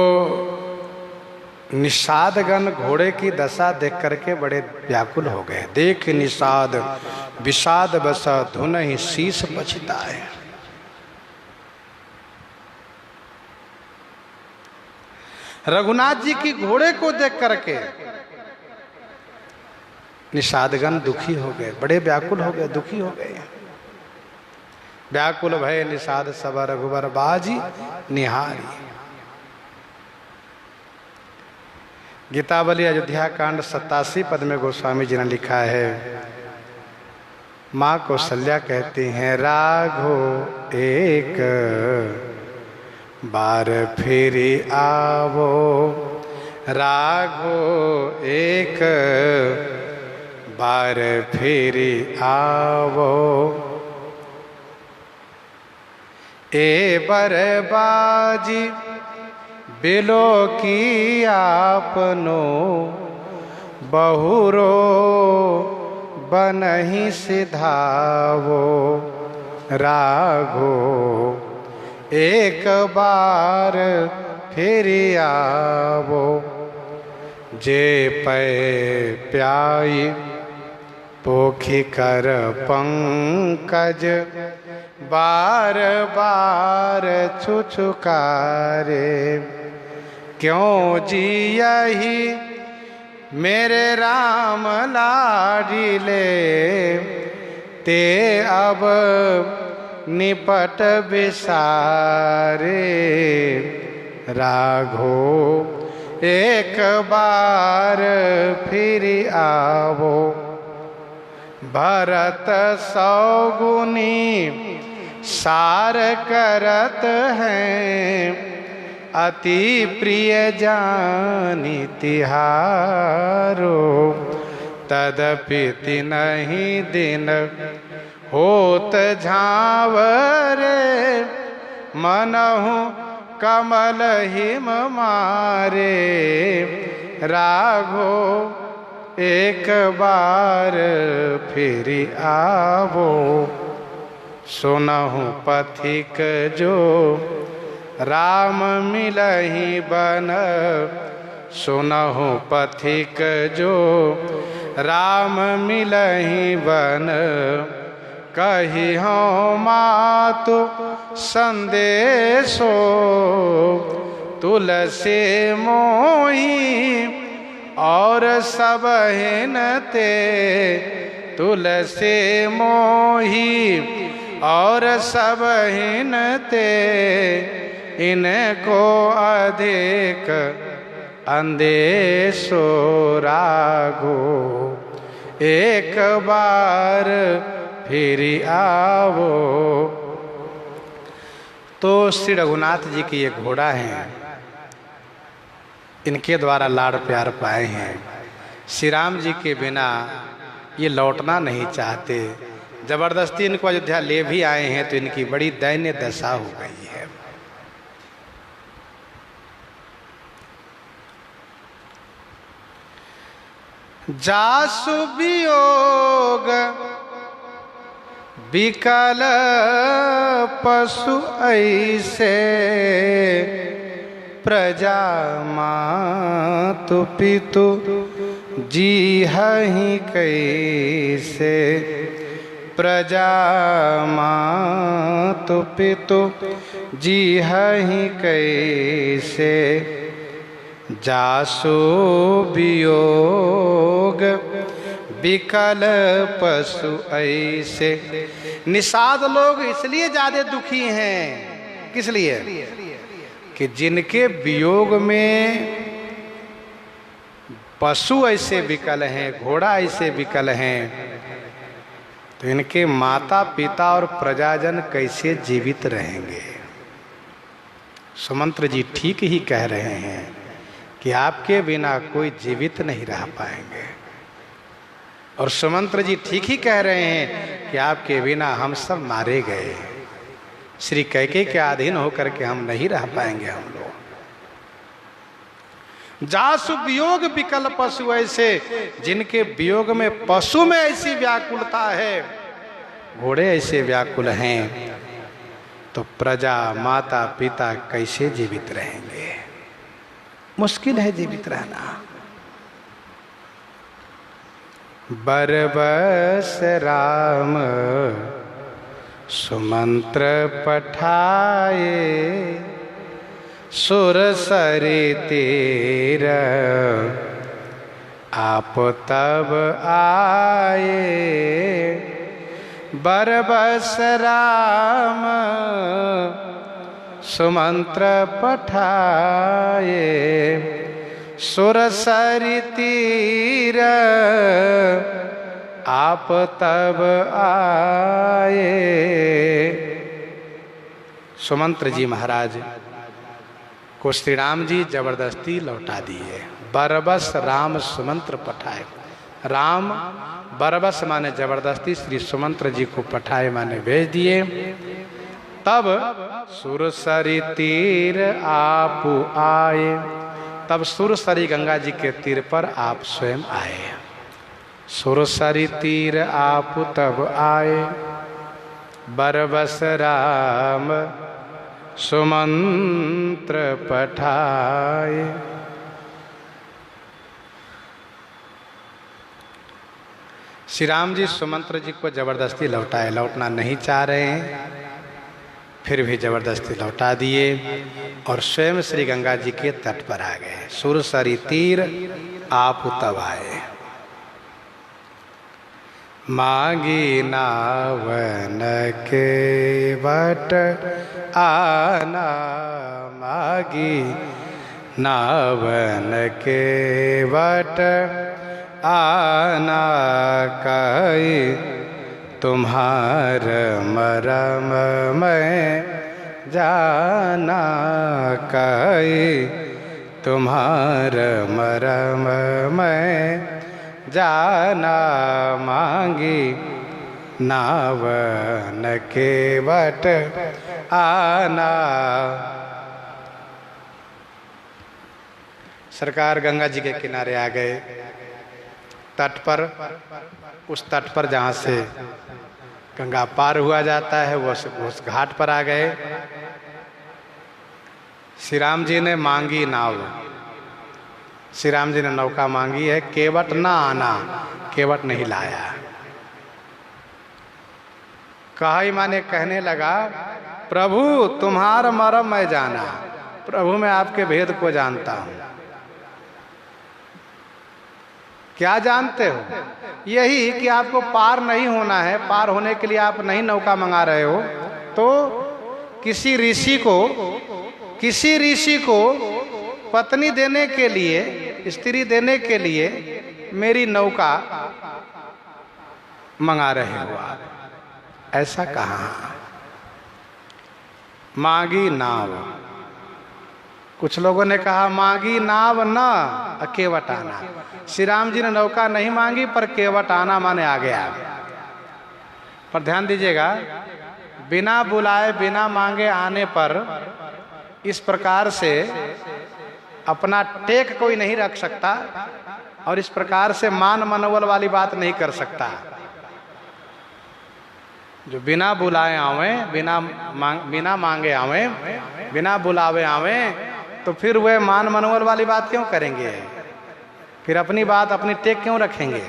निषादगण घोड़े की दशा देख करके बड़े व्याकुल हो गए। देख निषाद विषाद बस, धुन ही शीश पछिताए। रघुनाथ जी की घोड़े को देख करके निषादगण दुखी हो गए, बड़े व्याकुल हो गए, दुखी हो गए। व्याकुल भय निषाद सब रघुबर बाजी निहारी। गीतावली अयोध्या कांड 87 पद में गोस्वामी जी ने लिखा है, माँ कौशल्या कहती हैं, राघो एक बार फिर आवो, राघो एक बार फिर आवो, ए बरबाजी बिलो की आपनो, बहुरो बनहि सिधावो, राघो एक बार फिर आवो, जे पै प्याई पोखी कर पंकज, बार बार छुछुकारे, क्यों जियहि मेरे राम लाडिले, ते अब निपट बिसारे, राघो एक बार फिर आवो, भरत सौगुनी सार करत हैं, अति प्रिय जानि तिहारो, तदपि तिनहि दिन होत झांवरे, मनहु कमल हिम मारे, राघो एक बार फिर आवो, सुनहु पथिक जो राम मिलहि बन, सुनहु पथिक जो राम मिलहि बन, कही हो मातु संदेशो, तुलसी मोही और सब हिनते, तुलसी मोही और सब हिनते, इनको अधिक अंदेशो, राघो एक बार फिर आवो। तो श्री रघुनाथ जी की ये घोड़ा है, इनके द्वारा लाड़ प्यार पाए हैं। श्री राम जी के बिना ये लौटना नहीं चाहते, जबरदस्ती इनको अयोध्या ले भी आए हैं, तो इनकी बड़ी दयनीय दशा हो गई है। जासु वियोग विकल पशु ऐसे, प्रजा मातु पितु जीहहि कैसे, प्रजा मातु पितु जीहहि कैसे, जासु वियोग विकल पशु ऐसे। निषाद लोग इसलिए ज्यादा दुखी हैं, किस लिए? कि जिनके वियोग में पशु ऐसे विकल हैं, घोड़ा ऐसे विकल हैं, तो इनके माता पिता और प्रजाजन कैसे जीवित रहेंगे? सुमंत्र जी ठीक ही कह रहे हैं कि आपके बिना कोई जीवित नहीं रह पाएंगे, और सुमंत्र जी ठीक ही कह रहे हैं कि आपके बिना हम सब मारे गए, श्री कैकेयी के अधीन होकर के हम नहीं रह पाएंगे हम लोग। जासु वियोग विकल पशु ऐसे, जिनके वियोग में पशु में ऐसी व्याकुलता है, घोड़े ऐसे व्याकुल हैं, तो प्रजा माता पिता कैसे जीवित रहेंगे? मुश्किल है जीवित रहना। बरबस राम सुमंत्र पठाए, सुर सरि तीर आप तब आए, बरबस राम सुमंत्र पठाए, सुरसरी तीर आप तब आए। सुमंत्र जी महाराज को श्री राम जी जबरदस्ती लौटा दिए। बरबस राम सुमंत्र पठाए। राम बरबस माने जबरदस्ती श्री सुमंत्र जी को पठाए माने भेज दिए। तब सुरसरी तीर आप आए। तब सुरसरी गंगा जी के तीर पर आप स्वयं आए। सुरसरी तीर आप तब आए। बरबस राम सुमंत्र पठाए। श्री राम जी सुमंत्र जी को जबरदस्ती लौटाए। लौटना नहीं चाह रहे हैं, फिर भी जबरदस्ती लौटा दिए और स्वयं श्री गंगा जी के तट पर आ गए। सुरसरी तीर आप तब आए। मांगी नावन के बट आना। मांगी नावन के बट आना। कई तुम्हार मरम मैं जाना। कई तुम्हार मरम मैं जाना। मांगी नावन के बट आना। सरकार गंगा जी के किनारे आ गए। तट पर, उस तट पर जहाँ से गंगा पार हुआ जाता है वो उस घाट पर आ गए। श्री राम जी ने मांगी नाव। श्री राम जी ने नौका मांगी है, केवट ना आना। केवट नहीं लाया। कहा माने कहने लगा, प्रभु तुम्हारा मरम मैं जाना। प्रभु मैं आपके भेद को जानता हूं। क्या जानते हो? यही कि आपको पार नहीं होना है। पार होने के लिए आप नहीं नौका मंगा रहे हो, तो किसी ऋषि को पत्नी देने के लिए, स्त्री देने के लिए मेरी नौका मंगा रहे हो आप। ऐसा कहा। मांगी नाव। कुछ लोगों ने कहा मांगी नाव न केवट आना। श्री राम जी ने नौका नहीं मांगी पर केवट आना माने आ गया। पर ध्यान दीजिएगा, बिना बुलाए बिना मांगे आने पर इस प्रकार से अपना टेक कोई नहीं रख सकता और इस प्रकार से मान मनोबल वाली बात नहीं कर सकता। जो बिना बुलाए आवे, बिना मांगे आवे, बिना बुलावे आवे, तो फिर वह मान मनोबल वाली बात क्यों करेंगे? फिर अपनी बात अपनी टेक क्यों रखेंगे?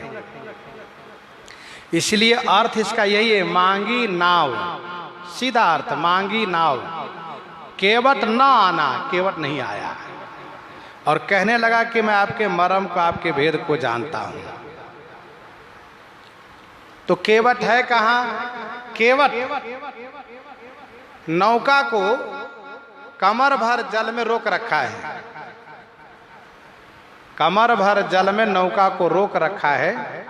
इसलिए अर्थ इसका यही है, मांगी नाव। सीधा अर्थ मांगी नाव। केवट न आना। केवट नहीं आया और कहने लगा कि मैं आपके मरम को, आपके भेद को जानता हूं। तो केवट है कहां? केवट नौका को कमर भर जल में रोक रखा है। कमर भर जल में नौका को रोक रखा है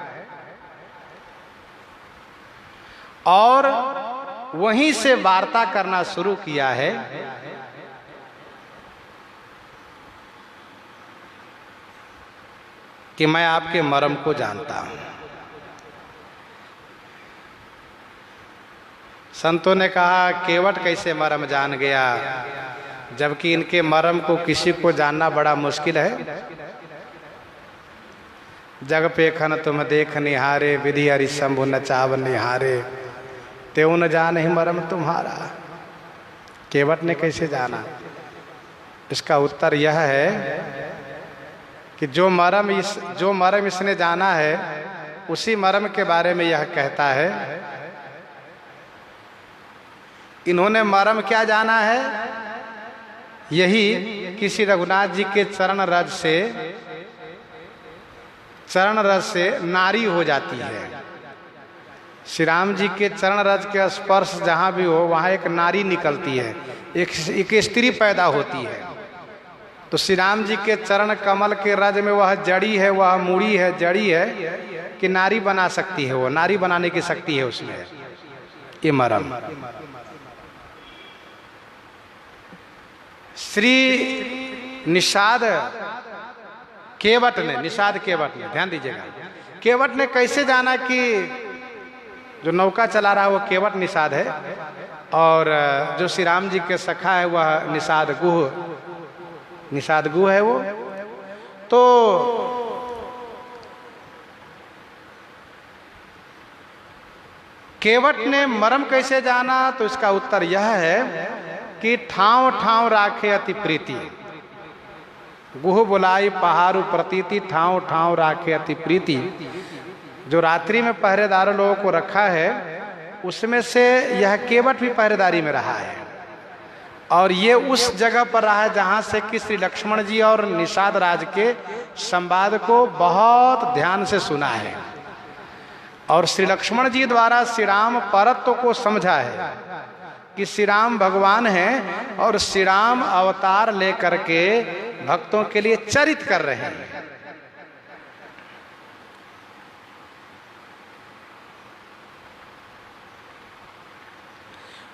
और वहीं से वार्ता करना शुरू किया है। कि मैं आपके मरम को जानता हूं। संतों ने कहा केवट कैसे मरम जान गया, जबकि इनके मरम को किसी को जानना बड़ा मुश्किल है। जग पेखन तुम देख निहारे, विधि हरि शंभु नचाव निहारे, त्यों न जान ही मरम तुम्हारा। केवट ने कैसे जाना? इसका उत्तर यह है कि जो मरम इसने जाना है, उसी मरम के बारे में यह कहता है। इन्होंने मरम क्या जाना है? यही कि श्री रघुनाथ जी के चरण रज से नारी हो जाती है। श्री राम जी के चरण रज के स्पर्श जहाँ भी हो वहाँ एक नारी निकलती है, एक स्त्री पैदा होती है। तो श्री राम जी के चरण कमल के रज में वह जड़ी है, वह मूड़ी है, जड़ी है कि नारी बना सकती है, वो नारी बनाने की शक्ति है उसमें। ये मरम। श्री निषाद केवट ने, निषाद केवट ने, ध्यान दीजिएगा, केवट ने कैसे जाना कि जो नौका चला रहा है वो केवट निषाद है और जो श्री राम जी के सखा है वह निषाद गुह, निषाद गुह है वो। तो केवट ने मरम कैसे जाना, तो इसका उत्तर यह है कि ठाव ठाव राखे अति प्रीति, गुह बुलाई पहाड़ु प्रतीति, ठाव ठाव राखे अति प्रीति। जो रात्रि में पहरेदारों लोगों को रखा है उसमें से यह केवट भी पहरेदारी में रहा है और ये उस जगह पर रहा है जहां से कि श्री लक्ष्मण जी और निषाद राज के संवाद को बहुत ध्यान से सुना है और श्री लक्ष्मण जी द्वारा श्री राम परत्व को समझा है कि श्री राम भगवान हैं और श्री राम अवतार लेकर के भक्तों के लिए चरित कर रहे हैं।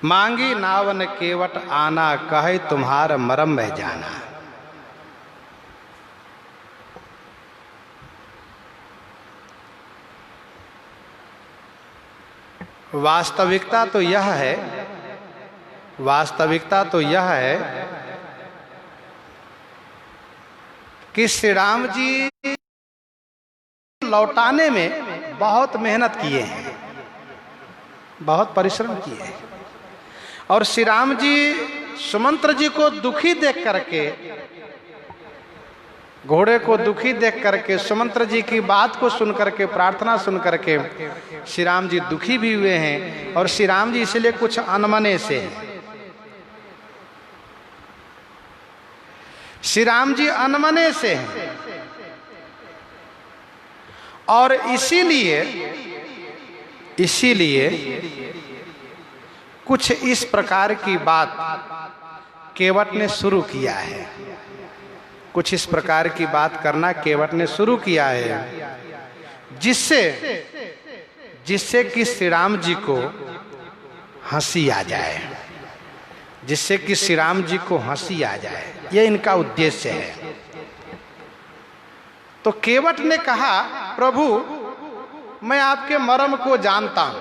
मांगी नावन केवट आना, कहे तुम्हार मरम में जाना। वास्तविकता तो यह है, वास्तविकता तो यह है कि श्री राम जी लौटाने में बहुत मेहनत किए हैं, बहुत परिश्रम किए हैं और श्री राम जी सुमंत्र जी को दुखी देख करके, घोड़े को दुखी देख करके, सुमंत्र जी की बात को सुन करके, प्रार्थना सुन करके श्री राम जी दुखी भी हुए हैं और श्री राम जी इसलिए कुछ अनमने से हैं। श्री राम जी अनमने से हैं और इसीलिए कुछ इस प्रकार की बात केवट ने शुरू किया है, कुछ इस प्रकार की बात करना केवट ने शुरू किया है जिससे कि श्री राम जी को हंसी आ जाए, जिससे कि श्री राम जी को हंसी आ जाए, यह इनका उद्देश्य है। तो केवट ने कहा, प्रभु मैं आपके मर्म को जानता हूं।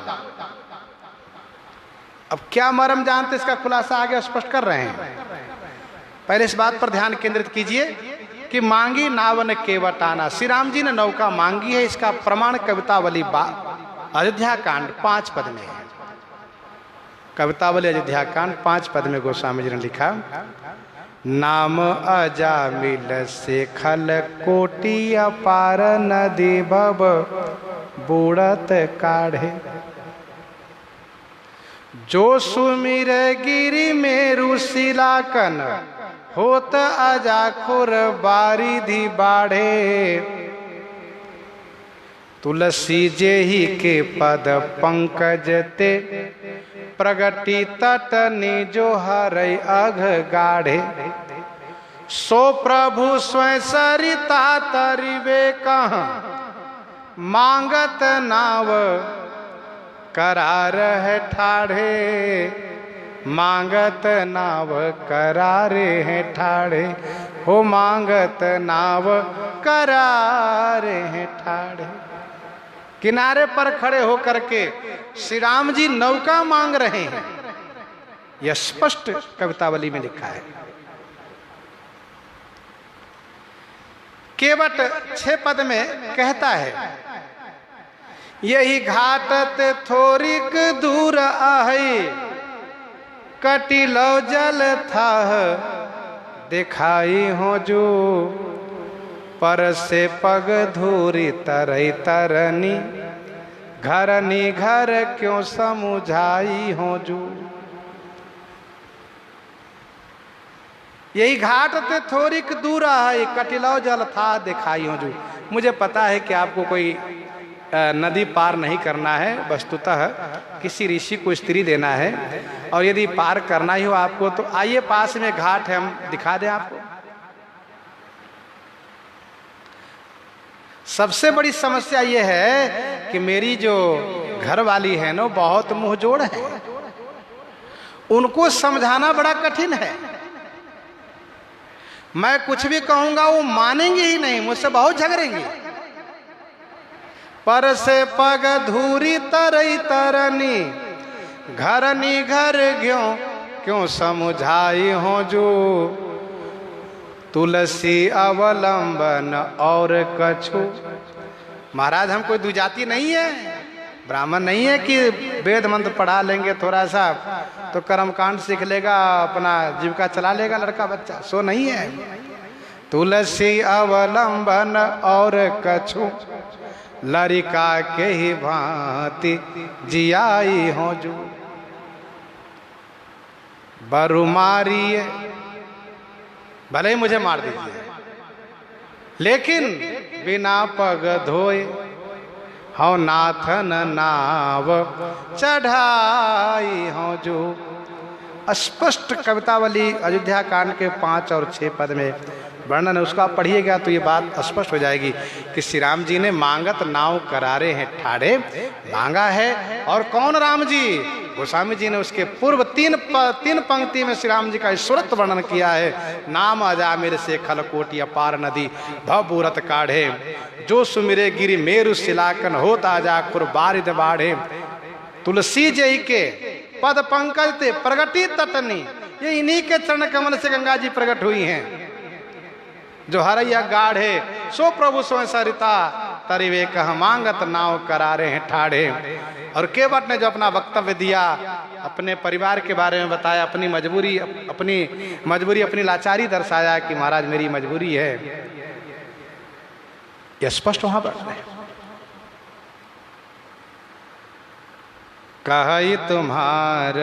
अब क्या मर्म जानते, इसका खुलासा आगे स्पष्ट कर रहे हैं। पहले इस बात पर ध्यान केंद्रित कीजिए कि मांगी नावन केवट आना, श्री राम जी ने नौका मांगी है, इसका प्रमाण कवितावली अयोध्या कांड 5 पद में है। कवितावली अयोध्या कांड 5 पद में गोस्वामी जी ने लिखा, नाम अजामिल से खल कोटि अपार नदी भव बूढ़त काढ़े, जो सुमिर गिरि मेरु शिलाकन होत अजाखुर बारिधि बाढ़े, तुलसी जेहि के पद पंकज ते प्रगति तट निजो हरै अघ गाढ़े, सो प्रभु स्वयं सरिता तरिवे कहाँ मांगत नाव करार है ठाढ़े, मांगत नाव करारे हैं ठाढ़े, हो मांगत नाव करारे हैं ठाढ़े। किनारे पर खड़े होकर के श्री राम जी नौका मांग रहे हैं, यह स्पष्ट कवितावली में लिखा है। केवट 6 पद में कहता है, यही घाटत थोरिक दूर आहे, कटिलो जल था दिखाई हो जो, पर से पग धूरी तरई तरनी, घरनी घर क्यों समुझाई हो जो। यही घाट ते थोरिक दूर है, कटिलो जल था दिखाई हो जो। मुझे पता है कि आपको कोई नदी पार नहीं करना है, वस्तुतः किसी ऋषि को स्त्री देना है और यदि पार करना ही हो आपको तो आइए, पास में घाट है, हम दिखा दें आपको। सबसे बड़ी समस्या ये है कि मेरी जो घर वाली है ना बहुत मुंहजोड़ है, उनको समझाना बड़ा कठिन है। मैं कुछ भी कहूंगा वो मानेंगे ही नहीं, मुझसे बहुत झगड़ेंगे। पर से पग धूरी तरई तरनी, घरनी घर ग्यों क्यों समझाई हो जो, तुलसी अवलंबन और कछु। महाराज हम कोई दुजाति नहीं है, ब्राह्मण नहीं है कि वेद मंत्र पढ़ा लेंगे थोड़ा सा तो कर्मकांड सीख लेगा, अपना जीविका चला लेगा लड़का बच्चा, सो नहीं है। तुलसी अवलंबन और कछु, लड़का के ही भांति जियाई हो जो, बरु मारिए भले ही मुझे मार दीजिए लेकिन बिना पग धोए हौ नाथन नाव चढ़ाई हो जो। स्पष्ट कवितावली अयोध्या कांड के 5 और 6 पद में वर्णन है, उसका पढ़िएगा तो ये बात स्पष्ट हो जाएगी कि श्री राम जी ने मांगत नाव करारे हैं ठाड़े मांगा है। और कौन राम जी? गोस्वामी जी ने उसके पूर्व तीन पंक्ति में श्री राम जी का ईश्वरत्व वर्णन किया है। नाम अजामिर से खलकोटी अपार नदी भवबूरत काढ़े, जो सुमिरे गिरि मेरु शिलाकन होता जाकुर बारिद बाढ़े, तुलसी जय के पद पंकज ते प्रगटी तटनी। ये इन्हीं के चरण कमल से गंगा जी प्रकट हुई हैं। जो हरैया गाढ़े सो प्रभु स्वयं सरिता, तरिवे कह मांगत नाव करारे हैं ठाड़े। और केवट ने जो अपना वक्तव्य दिया, अपने परिवार के बारे में बताया, अपनी मजबूरी अपनी लाचारी दर्शाया कि महाराज मेरी मजबूरी है, यह स्पष्ट वहां पर है। कही तुम्हार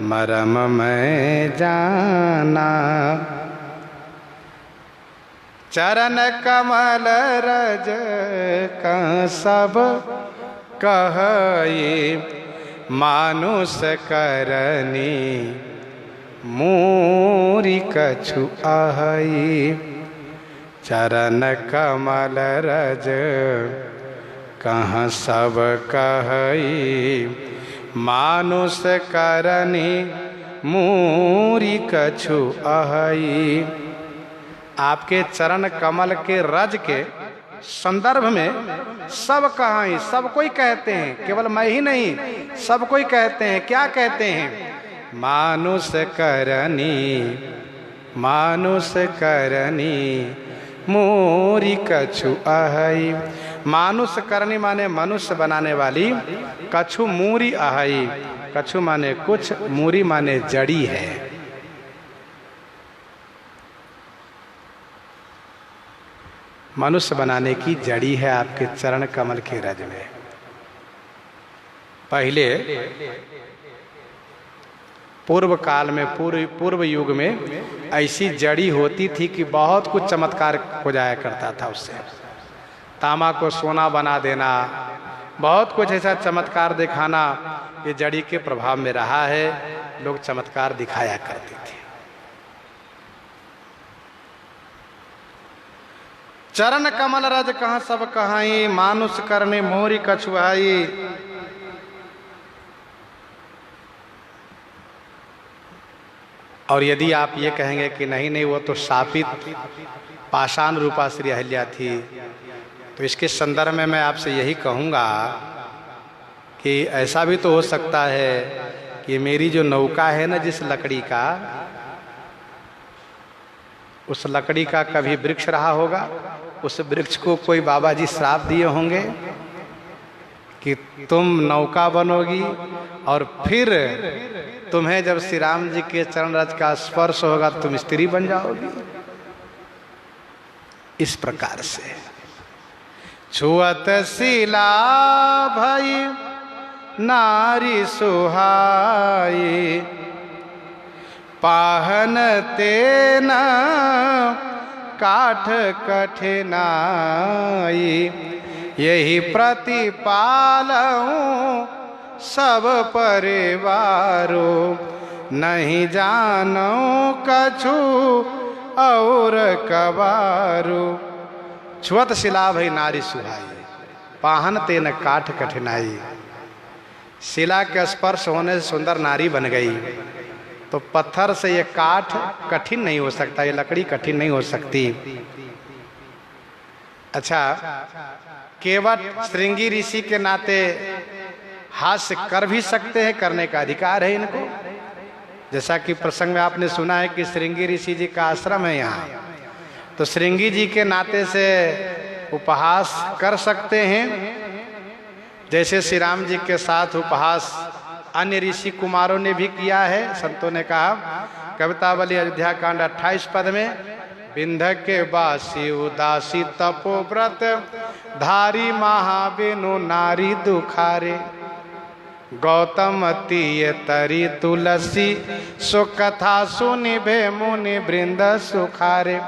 मरम मैं जाना, चरण कमल रज का सब कहई, मानुष करनी मूरी कछु आहई, चरण कमल रज कहाँ सब कहई, मानुष करनी मूरी कछु आहई। आपके चरण कमल के रज के संदर्भ में सब कहां, सब कोई कहते हैं, केवल मैं ही नहीं, सब कोई कहते हैं। क्या कहते हैं? मानुष करनी मोरी कछु आहई। मानुष करनी माने मनुष्य बनाने वाली, कछु मूरी आहई, कछु माने कुछ, मूरी माने जड़ी है। मनुष्य बनाने की जड़ी है आपके चरण कमल के रज में। पहले पूर्व काल में, पूर्व युग में ऐसी जड़ी होती थी कि बहुत कुछ चमत्कार हो जाया करता था उससे। तांबा को सोना बना देना, बहुत कुछ ऐसा चमत्कार दिखाना, ये जड़ी के प्रभाव में रहा है। लोग चमत्कार दिखाया करते थे। चरण कमल रज कहाँ सब कहाई, मानुष करने मोरी कछुआई। और यदि आप ये कहेंगे कि नहीं नहीं वो तो शापित पाषाण रूपा श्री अहिल्या थी, तो इसके संदर्भ में मैं आपसे यही कहूँगा कि ऐसा भी तो हो सकता है कि मेरी जो नौका है ना, जिस लकड़ी का, उस लकड़ी का कभी वृक्ष रहा होगा, उस वृक्ष को कोई बाबा जी श्राप दिए होंगे कि तुम नौका बनोगी और फिर तुम्हें जब श्री राम जी के चरण रज का स्पर्श होगा तुम स्त्री बन जाओगी। इस प्रकार से छुअत शिला भई नारी सुहाई, पाहन तेन काठ कठिनाई। यही प्रतिपालऊं सब परिवारो, नहीं जानो कछु और कबारो। छुअत शिला भई नारी सुहाई, पाहन तेन काठ कठिनाई। शिला के स्पर्श होने से सुंदर नारी बन गई, तो पत्थर से ये काठ कठिन नहीं हो सकता, ये लकड़ी कठिन नहीं हो सकती। अच्छा, केवट श्रृंगी ऋषि के नाते हास्य कर भी सकते हैं, करने का अधिकार है इनको। जैसा कि प्रसंग में आपने सुना है कि श्रृंगी ऋषि जी का आश्रम है यहाँ, तो श्रृंगी जी के नाते से उपहास कर सकते हैं। जैसे श्री राम जी के साथ उपहास अन्य ऋषि कुमारों ने भी किया है। संतों ने कहा कवितावली अयोध्या कांड 28 पद में, विंध्य के बासी उदासी तपोव्रत धारी महाबेनु नारी दुखारे। गौतम तीय तरी तुलसी सो कथा सुनि भे मुनि वृंद सुखारे।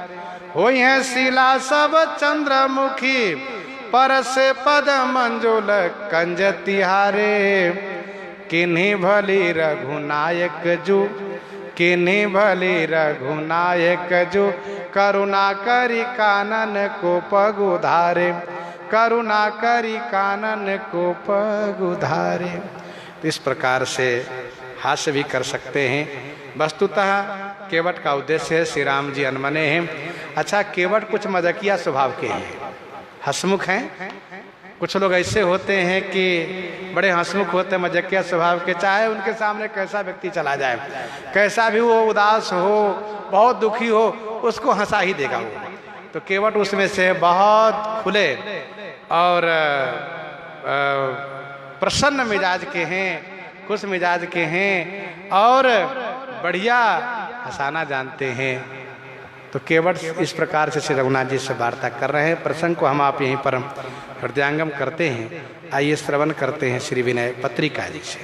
होई है शिला सब चंद्रमुखी पर से पद मंजुल कंज तिहारे। किन्हीं भली रघुनायक जू, किन्हीं भली रघुनायक जू, करुणा करी कानन को पगुधारे, करुणा करी कानन को पगुधारे। इस प्रकार से हास्य भी कर सकते हैं। वस्तुतः केवट का उद्देश्य है श्री राम जी अनमने हैं। अच्छा, केवट कुछ मजाकिया स्वभाव के हैं, हंसमुख हैं। कुछ लोग ऐसे होते हैं कि बड़े हंसमुख होते हैं, मजाकिया स्वभाव के, चाहे उनके सामने कैसा व्यक्ति चला जाए, कैसा भी वो उदास हो, बहुत दुखी हो, उसको हंसा ही देगा वो। तो केवट उसमें से बहुत खुले और प्रसन्न मिजाज के हैं, खुश मिजाज के हैं और बढ़िया हंसाना जानते हैं। तो केवट इस प्रकार से श्री रघुनाथ जी से वार्ता कर रहे हैं। प्रसंग को हम आप यहीं पर हृदयांगम करते हैं। आइए श्रवण करते हैं श्री विनय पत्रिका जी से।